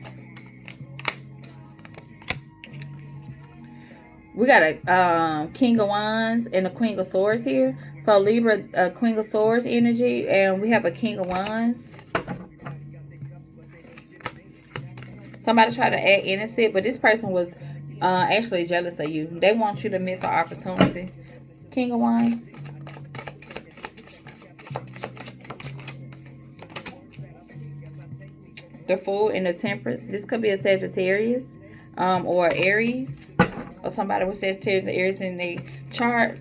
We got a King of Wands and a Queen of Swords here. So Libra, Queen of Swords energy, and we have a King of Wands. Somebody tried to act innocent, but this person was actually jealous of you. They want you to miss an opportunity. King of Wands. The Fool and the Temperance. This could be a Sagittarius or Aries. Or somebody with Sagittarius or Aries in the chart.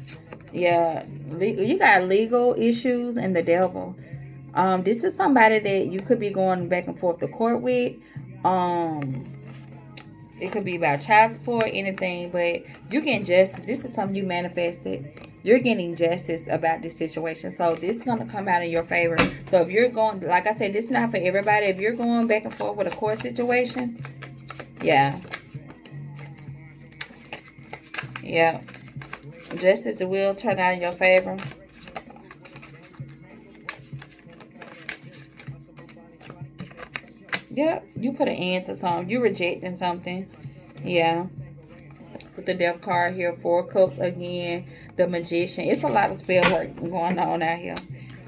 Yeah. You got legal issues and the Devil. This is somebody that you could be going back and forth to court with. It could be about child support, anything, but you getting justice. This is something you manifested. You're getting justice about this situation. So this is going to come out in your favor. So if you're going, like I said, this is not for everybody. If you're going back and forth with a court situation, yeah. Yeah. Justice will turn out in your favor. Yep, you put an end to something. You rejecting something. Yeah. With the Death card here. 4 Cups again. The Magician. It's a lot of spell work going on out here.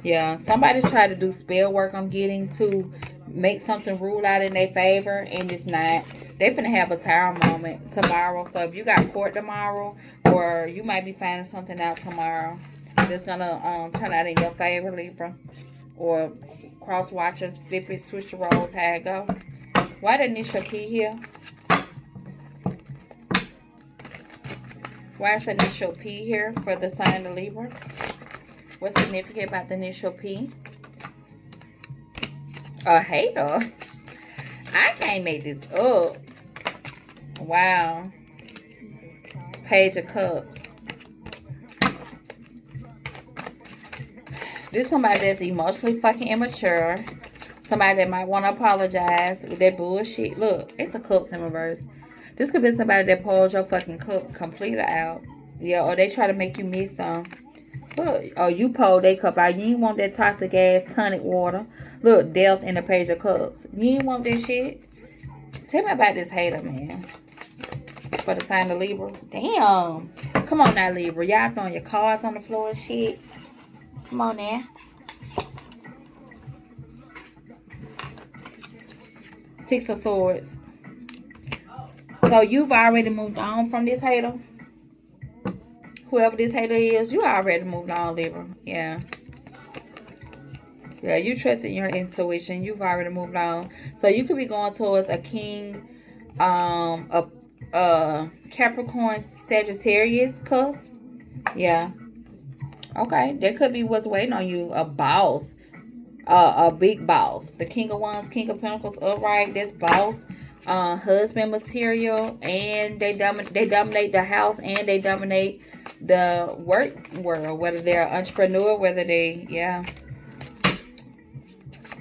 Yeah. Somebody's trying to do spell work. I'm getting to make something rule out in their favor. And it's not. They're finna have a tower moment tomorrow. So if you got court tomorrow, or you might be finding something out tomorrow that's gonna turn out in your favor, Libra. Or cross watchers, flip it, switch the roles, how it go. Why the initial P here? Why is the initial P here for the sign of Libra? What's significant about the initial P? A hater. I can't make this up. Wow. Page of Cups. This is somebody that's emotionally fucking immature. Somebody that might want to apologize with that bullshit. Look, it's a Cups in reverse. This could be somebody that pulls your fucking cup completely out. Yeah, or they try to make you miss some. Look, or you pull their cup out. You ain't want that toxic ass tonic water. Look, Death in the Page of Cups. You ain't want that shit. Tell me about this hater, man. For the sign of Libra. Damn. Come on now, Libra. Y'all throwing your cards on the floor and shit. Come on now. Six of Swords. So you've already moved on from this hater. Whoever this hater is, you already moved on, Libra. Yeah. Yeah, you trusted your intuition. You've already moved on. So you could be going towards a King, a Capricorn, Sagittarius cusp. Yeah. Okay. That could be what's waiting on you. A boss. A big boss. The King of Wands, King of Pentacles upright. That's boss. Husband material. And they dominate the house. And they dominate the work world. Whether they're an entrepreneur. Whether they, yeah.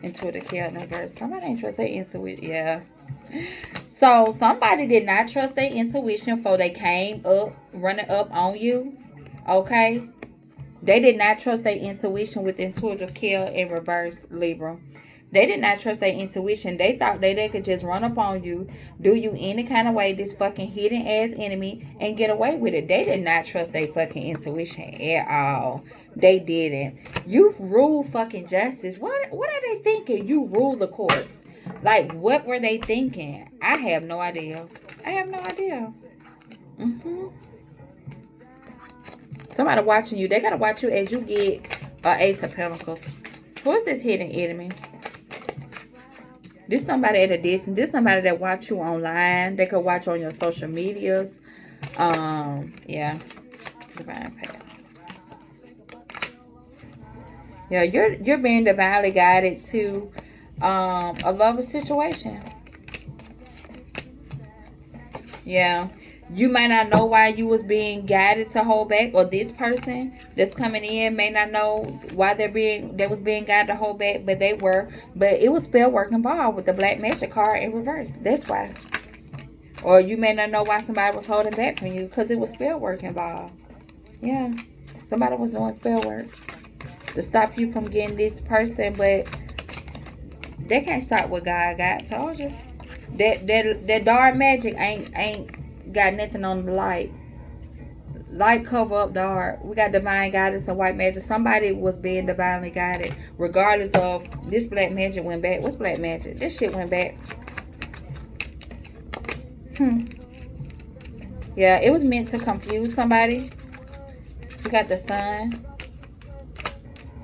Intuitive character verse. Somebody ain't trust their intuition. Yeah. So somebody did not trust their intuition before they came up, running up on you. Okay. They did not trust their intuition with intuitive care in reverse, Libra. They did not trust their intuition. They thought they could just run up on you, do you any kind of way, this fucking hidden ass enemy, and get away with it. They did not trust their fucking intuition at all. They didn't. You rule fucking justice. What are they thinking? You rule the courts. Like, what were they thinking? I have no idea. I have no idea. Somebody watching you. They gotta watch you as you get Ace of Pentacles. Who is this hidden enemy? This somebody at a distance. This somebody that watch you online. They could watch on your social medias. Yeah. Divine path. Yeah, you're being divinely guided to a lover situation. Yeah. You might not know why you was being guided to hold back, or this person that's coming in may not know why they was being guided to hold back, but they were. But it was spell work involved with the Black Magic card in reverse. That's why. Or you may not know why somebody was holding back from you because it was spell work involved. Yeah. Somebody was doing spell work to stop you from getting this person, but they can't stop what God got. Told you. That dark magic ain't got nothing on the light. Light cover up dark. We got divine guidance and white magic. Somebody was being divinely guided. Regardless of this black magic went back. What's black magic? This shit went back. Yeah, it was meant to confuse somebody. got the sun.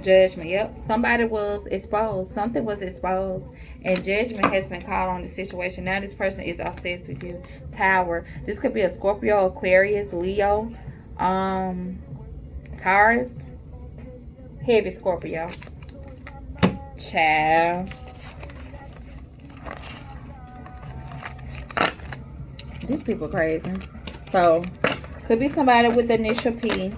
Judgment. Yep. Somebody was exposed. Something was exposed. And judgment has been called on the situation. Now this person is obsessed with you. Tower. This could be a Scorpio, Aquarius, Leo, Taurus. Heavy Scorpio. Child. These people crazy. So, could be somebody with the initial P.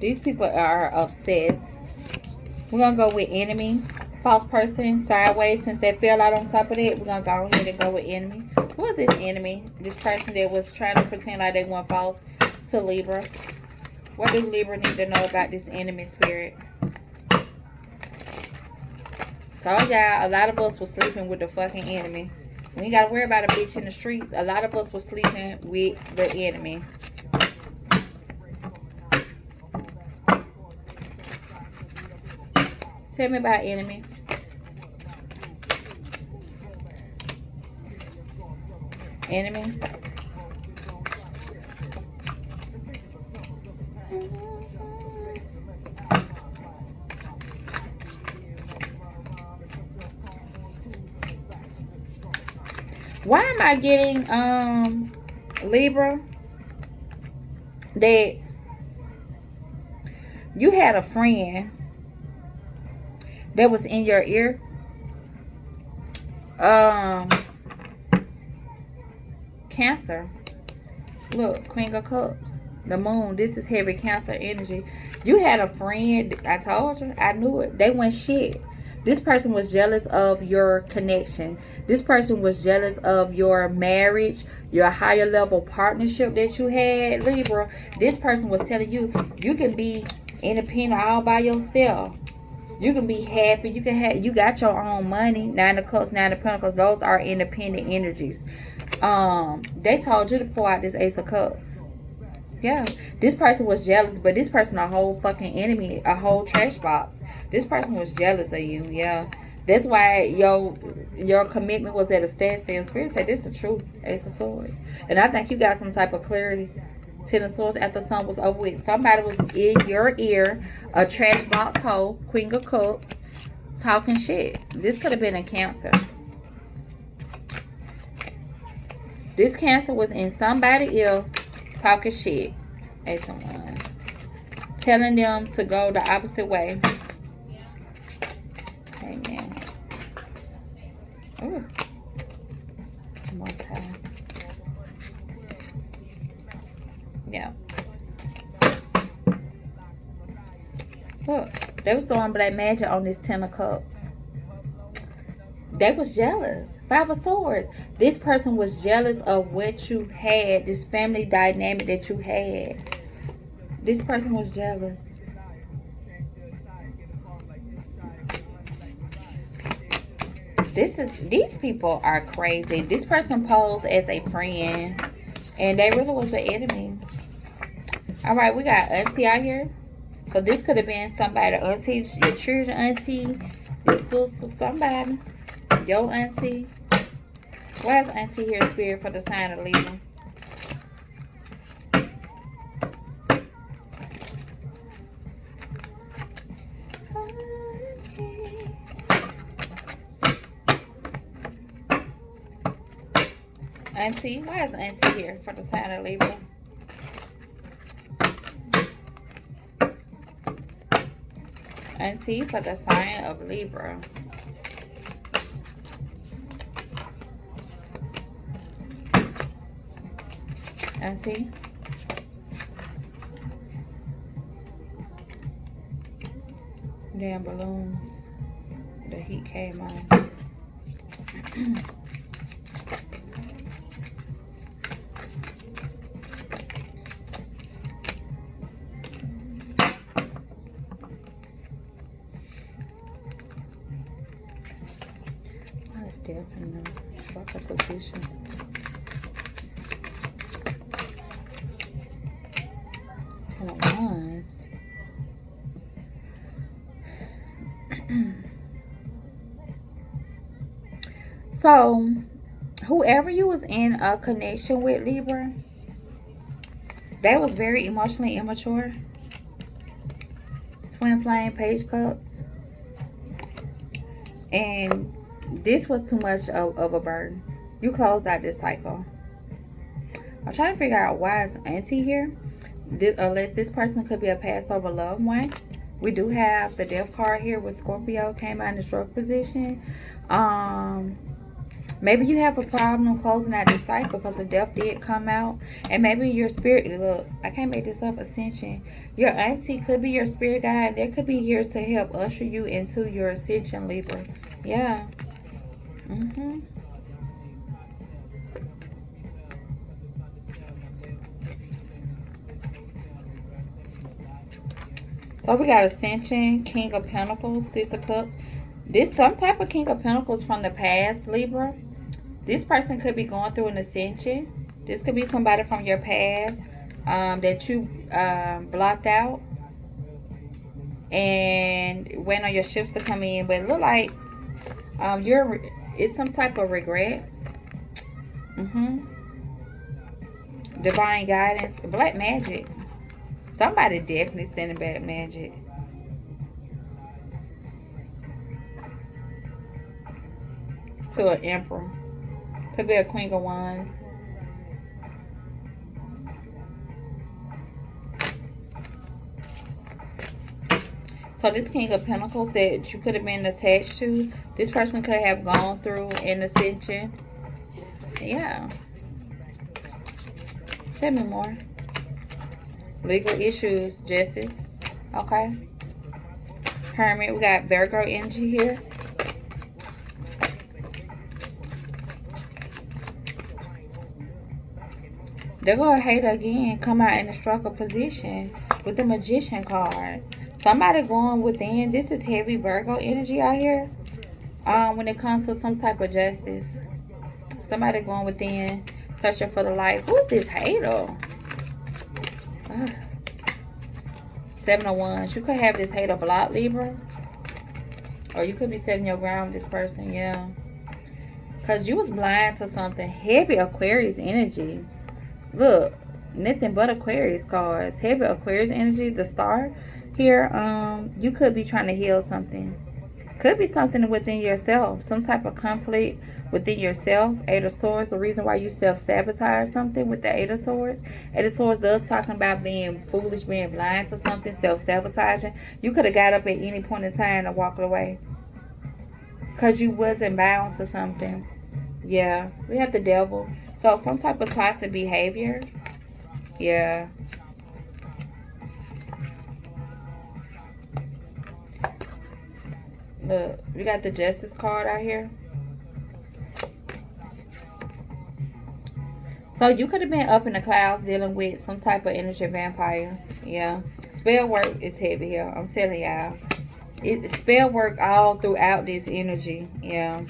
These people are obsessed. We're going to go with enemy. False person, sideways. Since they fell out on top of it, we're going to go ahead and go with enemy. Who is this enemy? This person that was trying to pretend like they weren't false to Libra. What do Libra need to know about this enemy spirit? Told y'all, a lot of us was sleeping with the fucking enemy. We ain't got to worry about a bitch in the streets. A lot of us was sleeping with the enemy. Tell me about enemy. Enemy. Why am I getting Libra that you had a friend that was in your ear? Cancer. Look, Queen of Cups. The moon. This is heavy Cancer energy. You had a friend. I told you. I knew it. They went shit. This person was jealous of your connection. This person was jealous of your marriage, your higher level partnership that you had, Libra. This person was telling you, you can be independent all by yourself. You can be happy. You can have. You got your own money. Nine of Cups, Nine of Pentacles. Those are independent energies. They told you to pour out this Ace of Cups. Yeah, this person was jealous, but this person a whole fucking enemy, a whole trash box. This person was jealous of you. Yeah, that's why your commitment was at a standstill. Spirit said this is the truth. Ace of Swords, and I think you got some type of clarity. Ten of Swords after something was over with. Somebody was in your ear, a trash box hoe, Queen of Cups, talking shit. This could have been a Cancer. This Cancer was in somebody's ear, talking shit. Ace of Wands. Telling them to go the opposite way. Amen. Ooh. Most high. Yeah. Look, they was throwing black magic on this Ten of Cups. They was jealous. Five of Swords. This person was jealous of what you had, this family dynamic that you had. This person was jealous. These people are crazy. This person posed as a friend, and they really was an enemy. All right, we got auntie out here. So this could have been somebody, auntie, your children auntie, your sister, somebody, your auntie. Why is auntie here, spirit, for the sign of Libra? Auntie, why is auntie here for the sign of Libra? Auntie for the sign of Libra. Auntie. Damn balloons. The heat came on. Death in the proper position. Ten of Wands. So, whoever you was in a connection with, Libra, They was very emotionally immature. Twin flame, page cups. And this was too much of a burden. You closed out this cycle. I'm trying to figure out why is auntie here. Unless this person could be a past over loved one. We do have the death card here with Scorpio came out in the stroke position. Maybe you have a problem closing out this cycle because the death did come out. And maybe your spirit, look, I can't make this up, ascension. Your auntie could be your spirit guide. They could be here to help usher you into your ascension, Libra. Yeah. So we got Ascension, King of Pentacles, Six of Cups. This some type of King of Pentacles from the past, Libra. This person could be going through an ascension. This could be somebody from your past that you blocked out and waiting on your ships to come in. But it look like it's some type of regret. Divine guidance, black magic. Somebody definitely sending back magic. To an emperor. Could be a Queen of Wands. So this King of Pentacles that you could have been attached to, this person could have gone through an ascension. Yeah. Tell me more. Legal issues, justice. Okay. Hermit. We got Virgo energy here. They're going to hate again. Come out in a struggle position with the Magician card. Somebody going within. This is heavy Virgo energy out here. When it comes to some type of justice. Somebody going within. Searching for the light. Who's this hater? Seven of Wands. You could have this hater block, Libra. Or you could be setting your ground with this person. Yeah. Because you was blind to something. Heavy Aquarius energy. Look. Nothing but Aquarius cards. Heavy Aquarius energy. The star here. You could be trying to heal something. Could be something within yourself. Some type of conflict within yourself. Eight of Swords. The reason why you self-sabotage something with the Eight of Swords. Eight of Swords does talking about being foolish, being blind to something, self-sabotaging. You could have got up at any point in time and walked away. Because you wasn't bound to something. Yeah. We have the Devil. So some type of toxic behavior. Yeah. Look, we got the Justice card out here. So you could have been up in the clouds dealing with some type of energy vampire. Yeah. Spell work is heavy here. I'm telling y'all. It's spell work all throughout this energy. Yeah.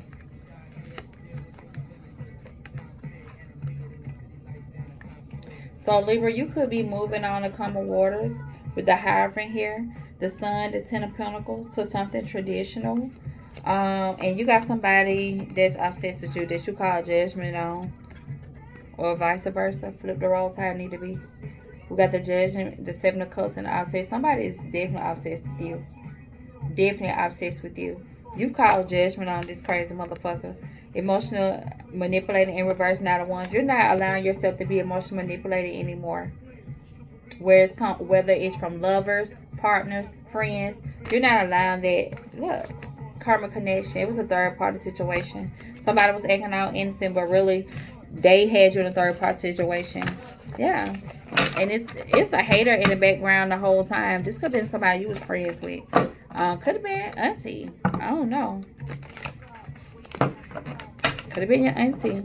So Libra, you could be moving on to calmer waters with the Hierophant here. The Sun, the Ten of Pentacles, to something traditional. And you got somebody that's obsessed with you that you call judgment on. Or vice versa. Flip the roles how it need to be. We got the Judgment, the Seven of Cups, and the obsessed. Somebody is definitely obsessed with you. Definitely obsessed with you. You've called judgment on this crazy motherfucker. Emotional manipulating in reverse, not a one. You're not allowing yourself to be emotionally manipulated anymore. Whether it's from lovers, partners, friends, you're not allowing that. Look, karma connection. It was a third party situation. Somebody was acting out innocent, but really they had you in a third party situation. Yeah. And it's a hater in the background the whole time. This could have been somebody you was friends with. Could have been auntie. I don't know. Could have been your auntie.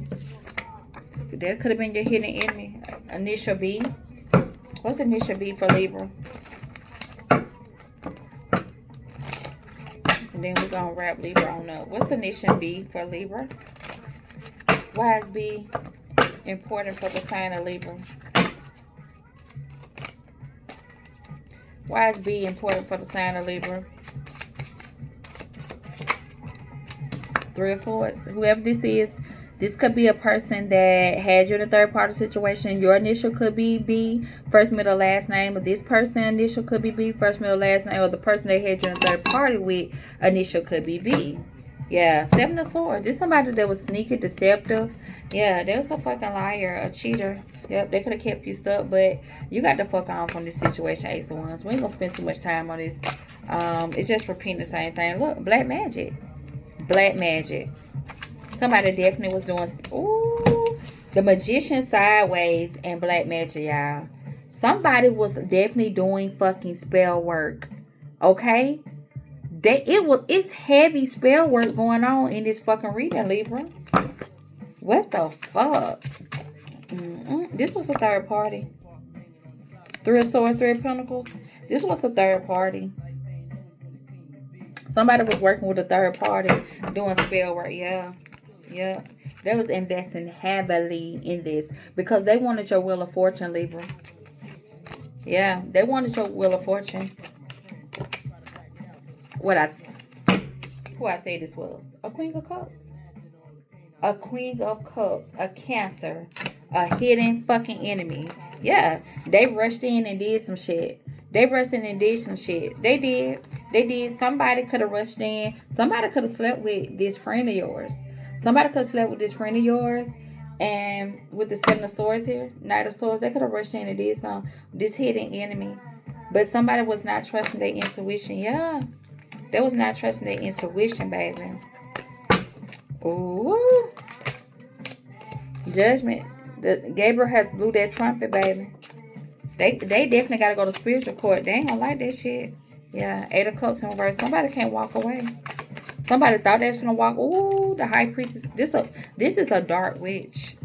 That could have been your hidden enemy. Initial B. What's initial B for Libra? And then we're going to wrap Libra on up. What's initial B for Libra? Why is B important for the sign of Libra? Why is B important for the sign of Libra? Three of Swords. Whoever this is, This could be a person that had you in a third party situation. Your initial could be B, first, middle, last name. Of this person initial could be B, first, middle, last name. Or the person they had you in a third party with initial could be B. Yeah, Seven of Swords. This somebody that was sneaky, deceptive. Yeah, they was a fucking liar, a cheater. Yep, they could have kept you stuck, but you got the fuck on from this situation, Ace of Wands. We ain't gonna spend too much time on this. It's just repeating the same thing. Look, black magic. Black magic. Somebody definitely was doing... Ooh, the Magician sideways and black magic, y'all. Somebody was definitely doing fucking spell work. Okay? It's heavy spell work going on in this fucking reading, Libra. What the fuck? This was a third party. Three of Swords, Three of Pentacles. This was a third party. Somebody was working with a third party doing spell work. Yeah. Yeah. They was investing heavily in this because they wanted your Wheel of Fortune, Libra. Yeah. They wanted your Wheel of Fortune. Who I say this was? A Queen of Cups. A Queen of Cups. A Cancer. A hidden fucking enemy. Yeah. They rushed in and did some shit. They rushed in and did some shit. They did. Somebody could have rushed in. Somebody could have slept with this friend of yours. Somebody could have slept with this friend of yours. And with the Seven of Swords here, Knight of Swords, they could have rushed in and did some. This hidden enemy. But somebody was not trusting their intuition. Yeah. They was not trusting their intuition, baby. Ooh. Judgment. Gabriel has blew that trumpet, baby. They definitely got to go to spiritual court. They ain't gonna like that shit. Yeah, Eight of Cups in reverse. Somebody can't walk away. Somebody thought they was gonna walk. Ooh, the High Priestess. This is a dark witch.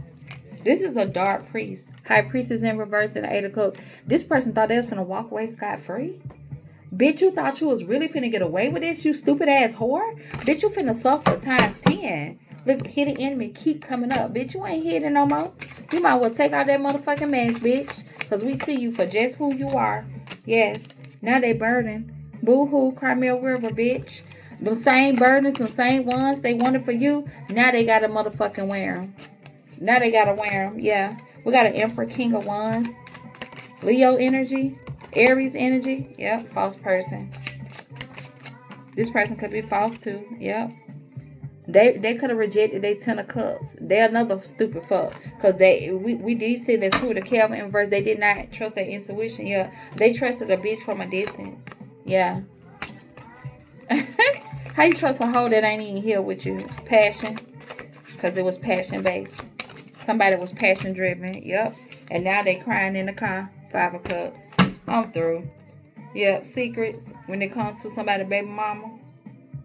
This is a dark priest. High Priestess in reverse and the Eight of Cups. This person thought they was gonna walk away scot-free. Bitch, you thought you was really finna get away with this, you stupid ass whore? Bitch, you finna suffer times 10. Look, hidden enemy keep coming up. Bitch, you ain't hidden no more. You might well take out that motherfucking mask, bitch. Because we see you for just who you are. Yes. Now they burden. Boo-hoo, Crimea River, bitch. Them same burdens, them same ones they wanted for you. Now they gotta motherfucking wear them. Now they gotta wear them. Yeah. We got an Emperor, King of Wands. Leo energy. Aries energy. Yep. False person. This person could be false too. Yep. They could have rejected their 10 of Cups. They're another stupid fuck. Because we did see that too. The Calvin inverse. They did not trust their intuition. Yeah. They trusted a bitch from a distance. Yeah. How you trust a hoe that ain't even here with you? Passion. Because it was passion based. Somebody was passion driven. Yep. And now they crying in the car. 5 of Cups. I'm through. Yeah, secrets when it comes to somebody's baby mama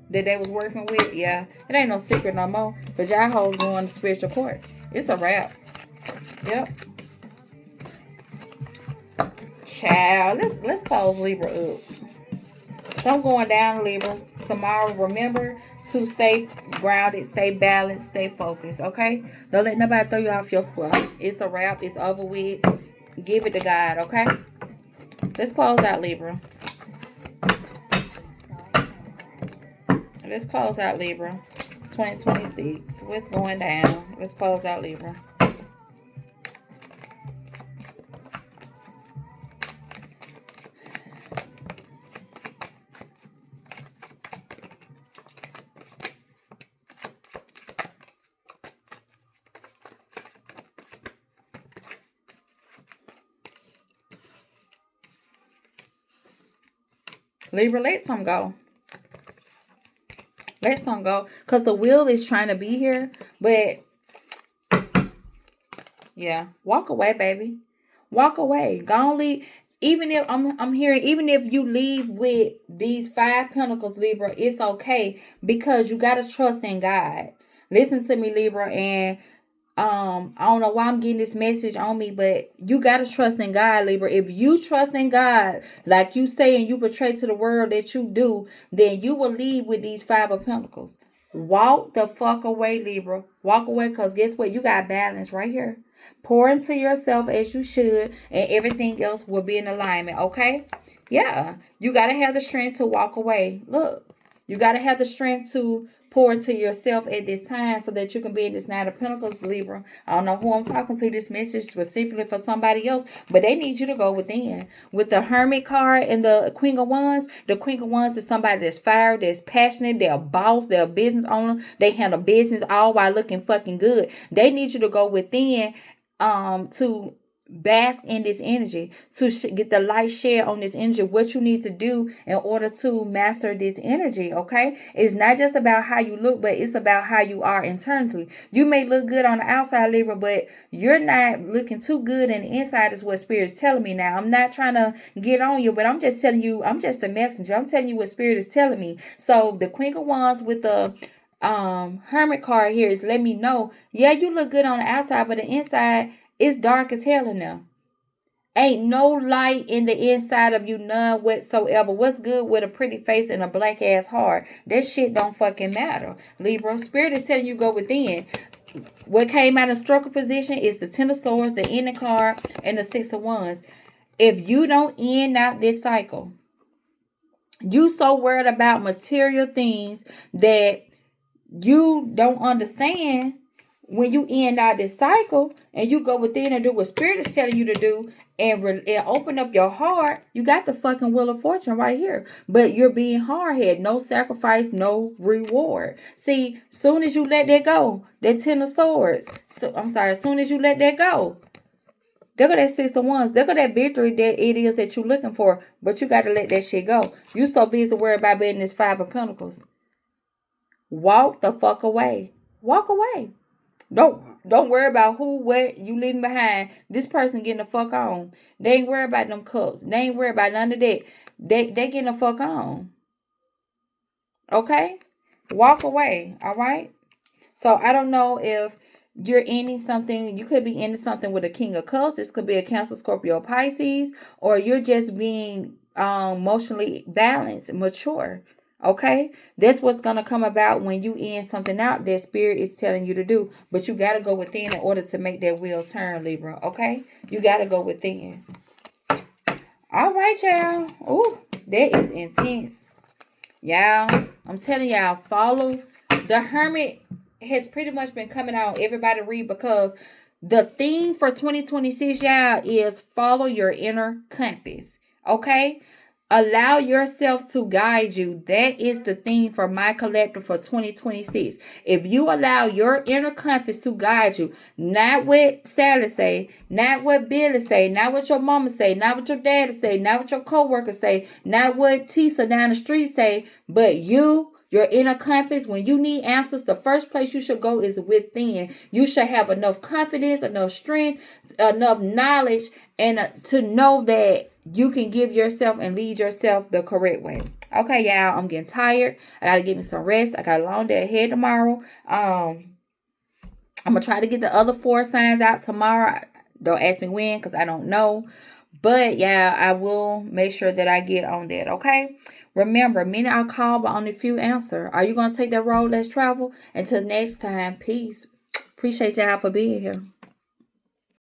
that they was working with. Yeah, it ain't no secret no more. But y'all hoes going to spiritual court. It's a wrap. Yep. Child, let's close Libra up. So I'm going down, Libra. Tomorrow, remember to stay grounded, stay balanced, stay focused. Okay? Don't let nobody throw you off your square. It's a wrap. It's over with. Give it to God. Okay? Let's close out, Libra. Let's close out, Libra. 2026. What's going down? Let's close out, Libra. Libra, let some go. Let some go. Because the will is trying to be here. But, yeah. Walk away, baby. Walk away. Go on, leave. Even if, I'm hearing, even if you leave with these 5 pentacles, Libra, it's okay. Because you got to trust in God. Listen to me, Libra, and I don't know why I'm getting this message on me, but you got to trust in God, Libra. If you trust in God, like you say and you portray to the world that you do, then you will leave with these 5 of Pentacles. Walk the fuck away, Libra. Walk away, because guess what? You got balance right here. Pour into yourself as you should, and everything else will be in alignment, okay? Yeah. You got to have the strength to walk away. Look. You got to have the strength to pour into yourself at this time so that you can be in this Nine of Pentacles, Libra. I don't know who I'm talking to. This message specifically for somebody else, but they need you to go within. With the Hermit card and the Queen of Wands, the Queen of Wands is somebody that's fire, that's passionate, they're a boss, they're a business owner, they handle business all while looking fucking good. They need you to go within to bask in this energy, to get the light share on this energy, what you need to do in order to master this energy. Okay, it's not just about how you look, but it's about how you are internally. You may look good on the outside, Libra, but you're not looking too good in the inside, is what Spirit is telling me. Now, I'm not trying to get on you, but I'm just telling you, I'm just a messenger. I'm telling you what Spirit is telling me. So the Queen of Wands with the Hermit card here is let me know, yeah, you look good on the outside, but the inside, it's dark as hell in there. Ain't no light in the inside of you, none whatsoever. What's good with a pretty face and a black ass heart? That shit don't fucking matter, Libra. Spirit is telling you go within. What came out of struggle position is the Ten of Swords, the ending card, and the Six of Wands. If you don't end out this cycle, you so worried about material things that you don't understand. When you end out this cycle and you go within and do what Spirit is telling you to do and open up your heart, you got the fucking Wheel of Fortune right here. But you're being hard-headed. No sacrifice, no reward. See, soon as you let that go, that Ten of Swords. As soon as you let that go, there go that Six of Wands. There go that victory that it is that you're looking for. But you got to let that shit go. You so busy worried about being this Five of Pentacles. Walk the fuck away. Walk away. Don't worry about who, what you leaving behind. This person getting the fuck on. They ain't worried about them cups. They ain't worried about none of that. They getting the fuck on. Okay? Walk away. All right? So I don't know if you're ending something. You could be ending something with a King of Cups. This could be a Cancer, Scorpio, Pisces. Or you're just being emotionally balanced, mature. Okay, that's what's going to come about when you end something out that Spirit is telling you to do. But you got to go within in order to make that wheel turn, Libra. Okay, you got to go within. All right, y'all. Oh, that is intense. Y'all, I'm telling y'all, follow. The Hermit has pretty much been coming out on everybody read, because the theme for 2026, y'all, is follow your inner compass. Okay? Allow yourself to guide you. That is the theme for my collective for 2026. If you allow your inner compass to guide you, not what Sally say, not what Billy say, not what your mama say, not what your daddy say, not what your coworkers say, not what Tisa down the street say, but you, your inner compass. When you need answers, the first place you should go is within. You should have enough confidence, enough strength, enough knowledge, and to know that you can give yourself and lead yourself the correct way. Okay, y'all, I'm getting tired. I got to get me some rest. I got a long day ahead tomorrow. I'm going to try to get the other 4 signs out tomorrow. Don't ask me when, because I don't know. But, yeah, I will make sure that I get on that, okay? Remember, many are called, but only few answer. Are you going to take that road? Let's travel. Until next time, peace. Appreciate y'all for being here.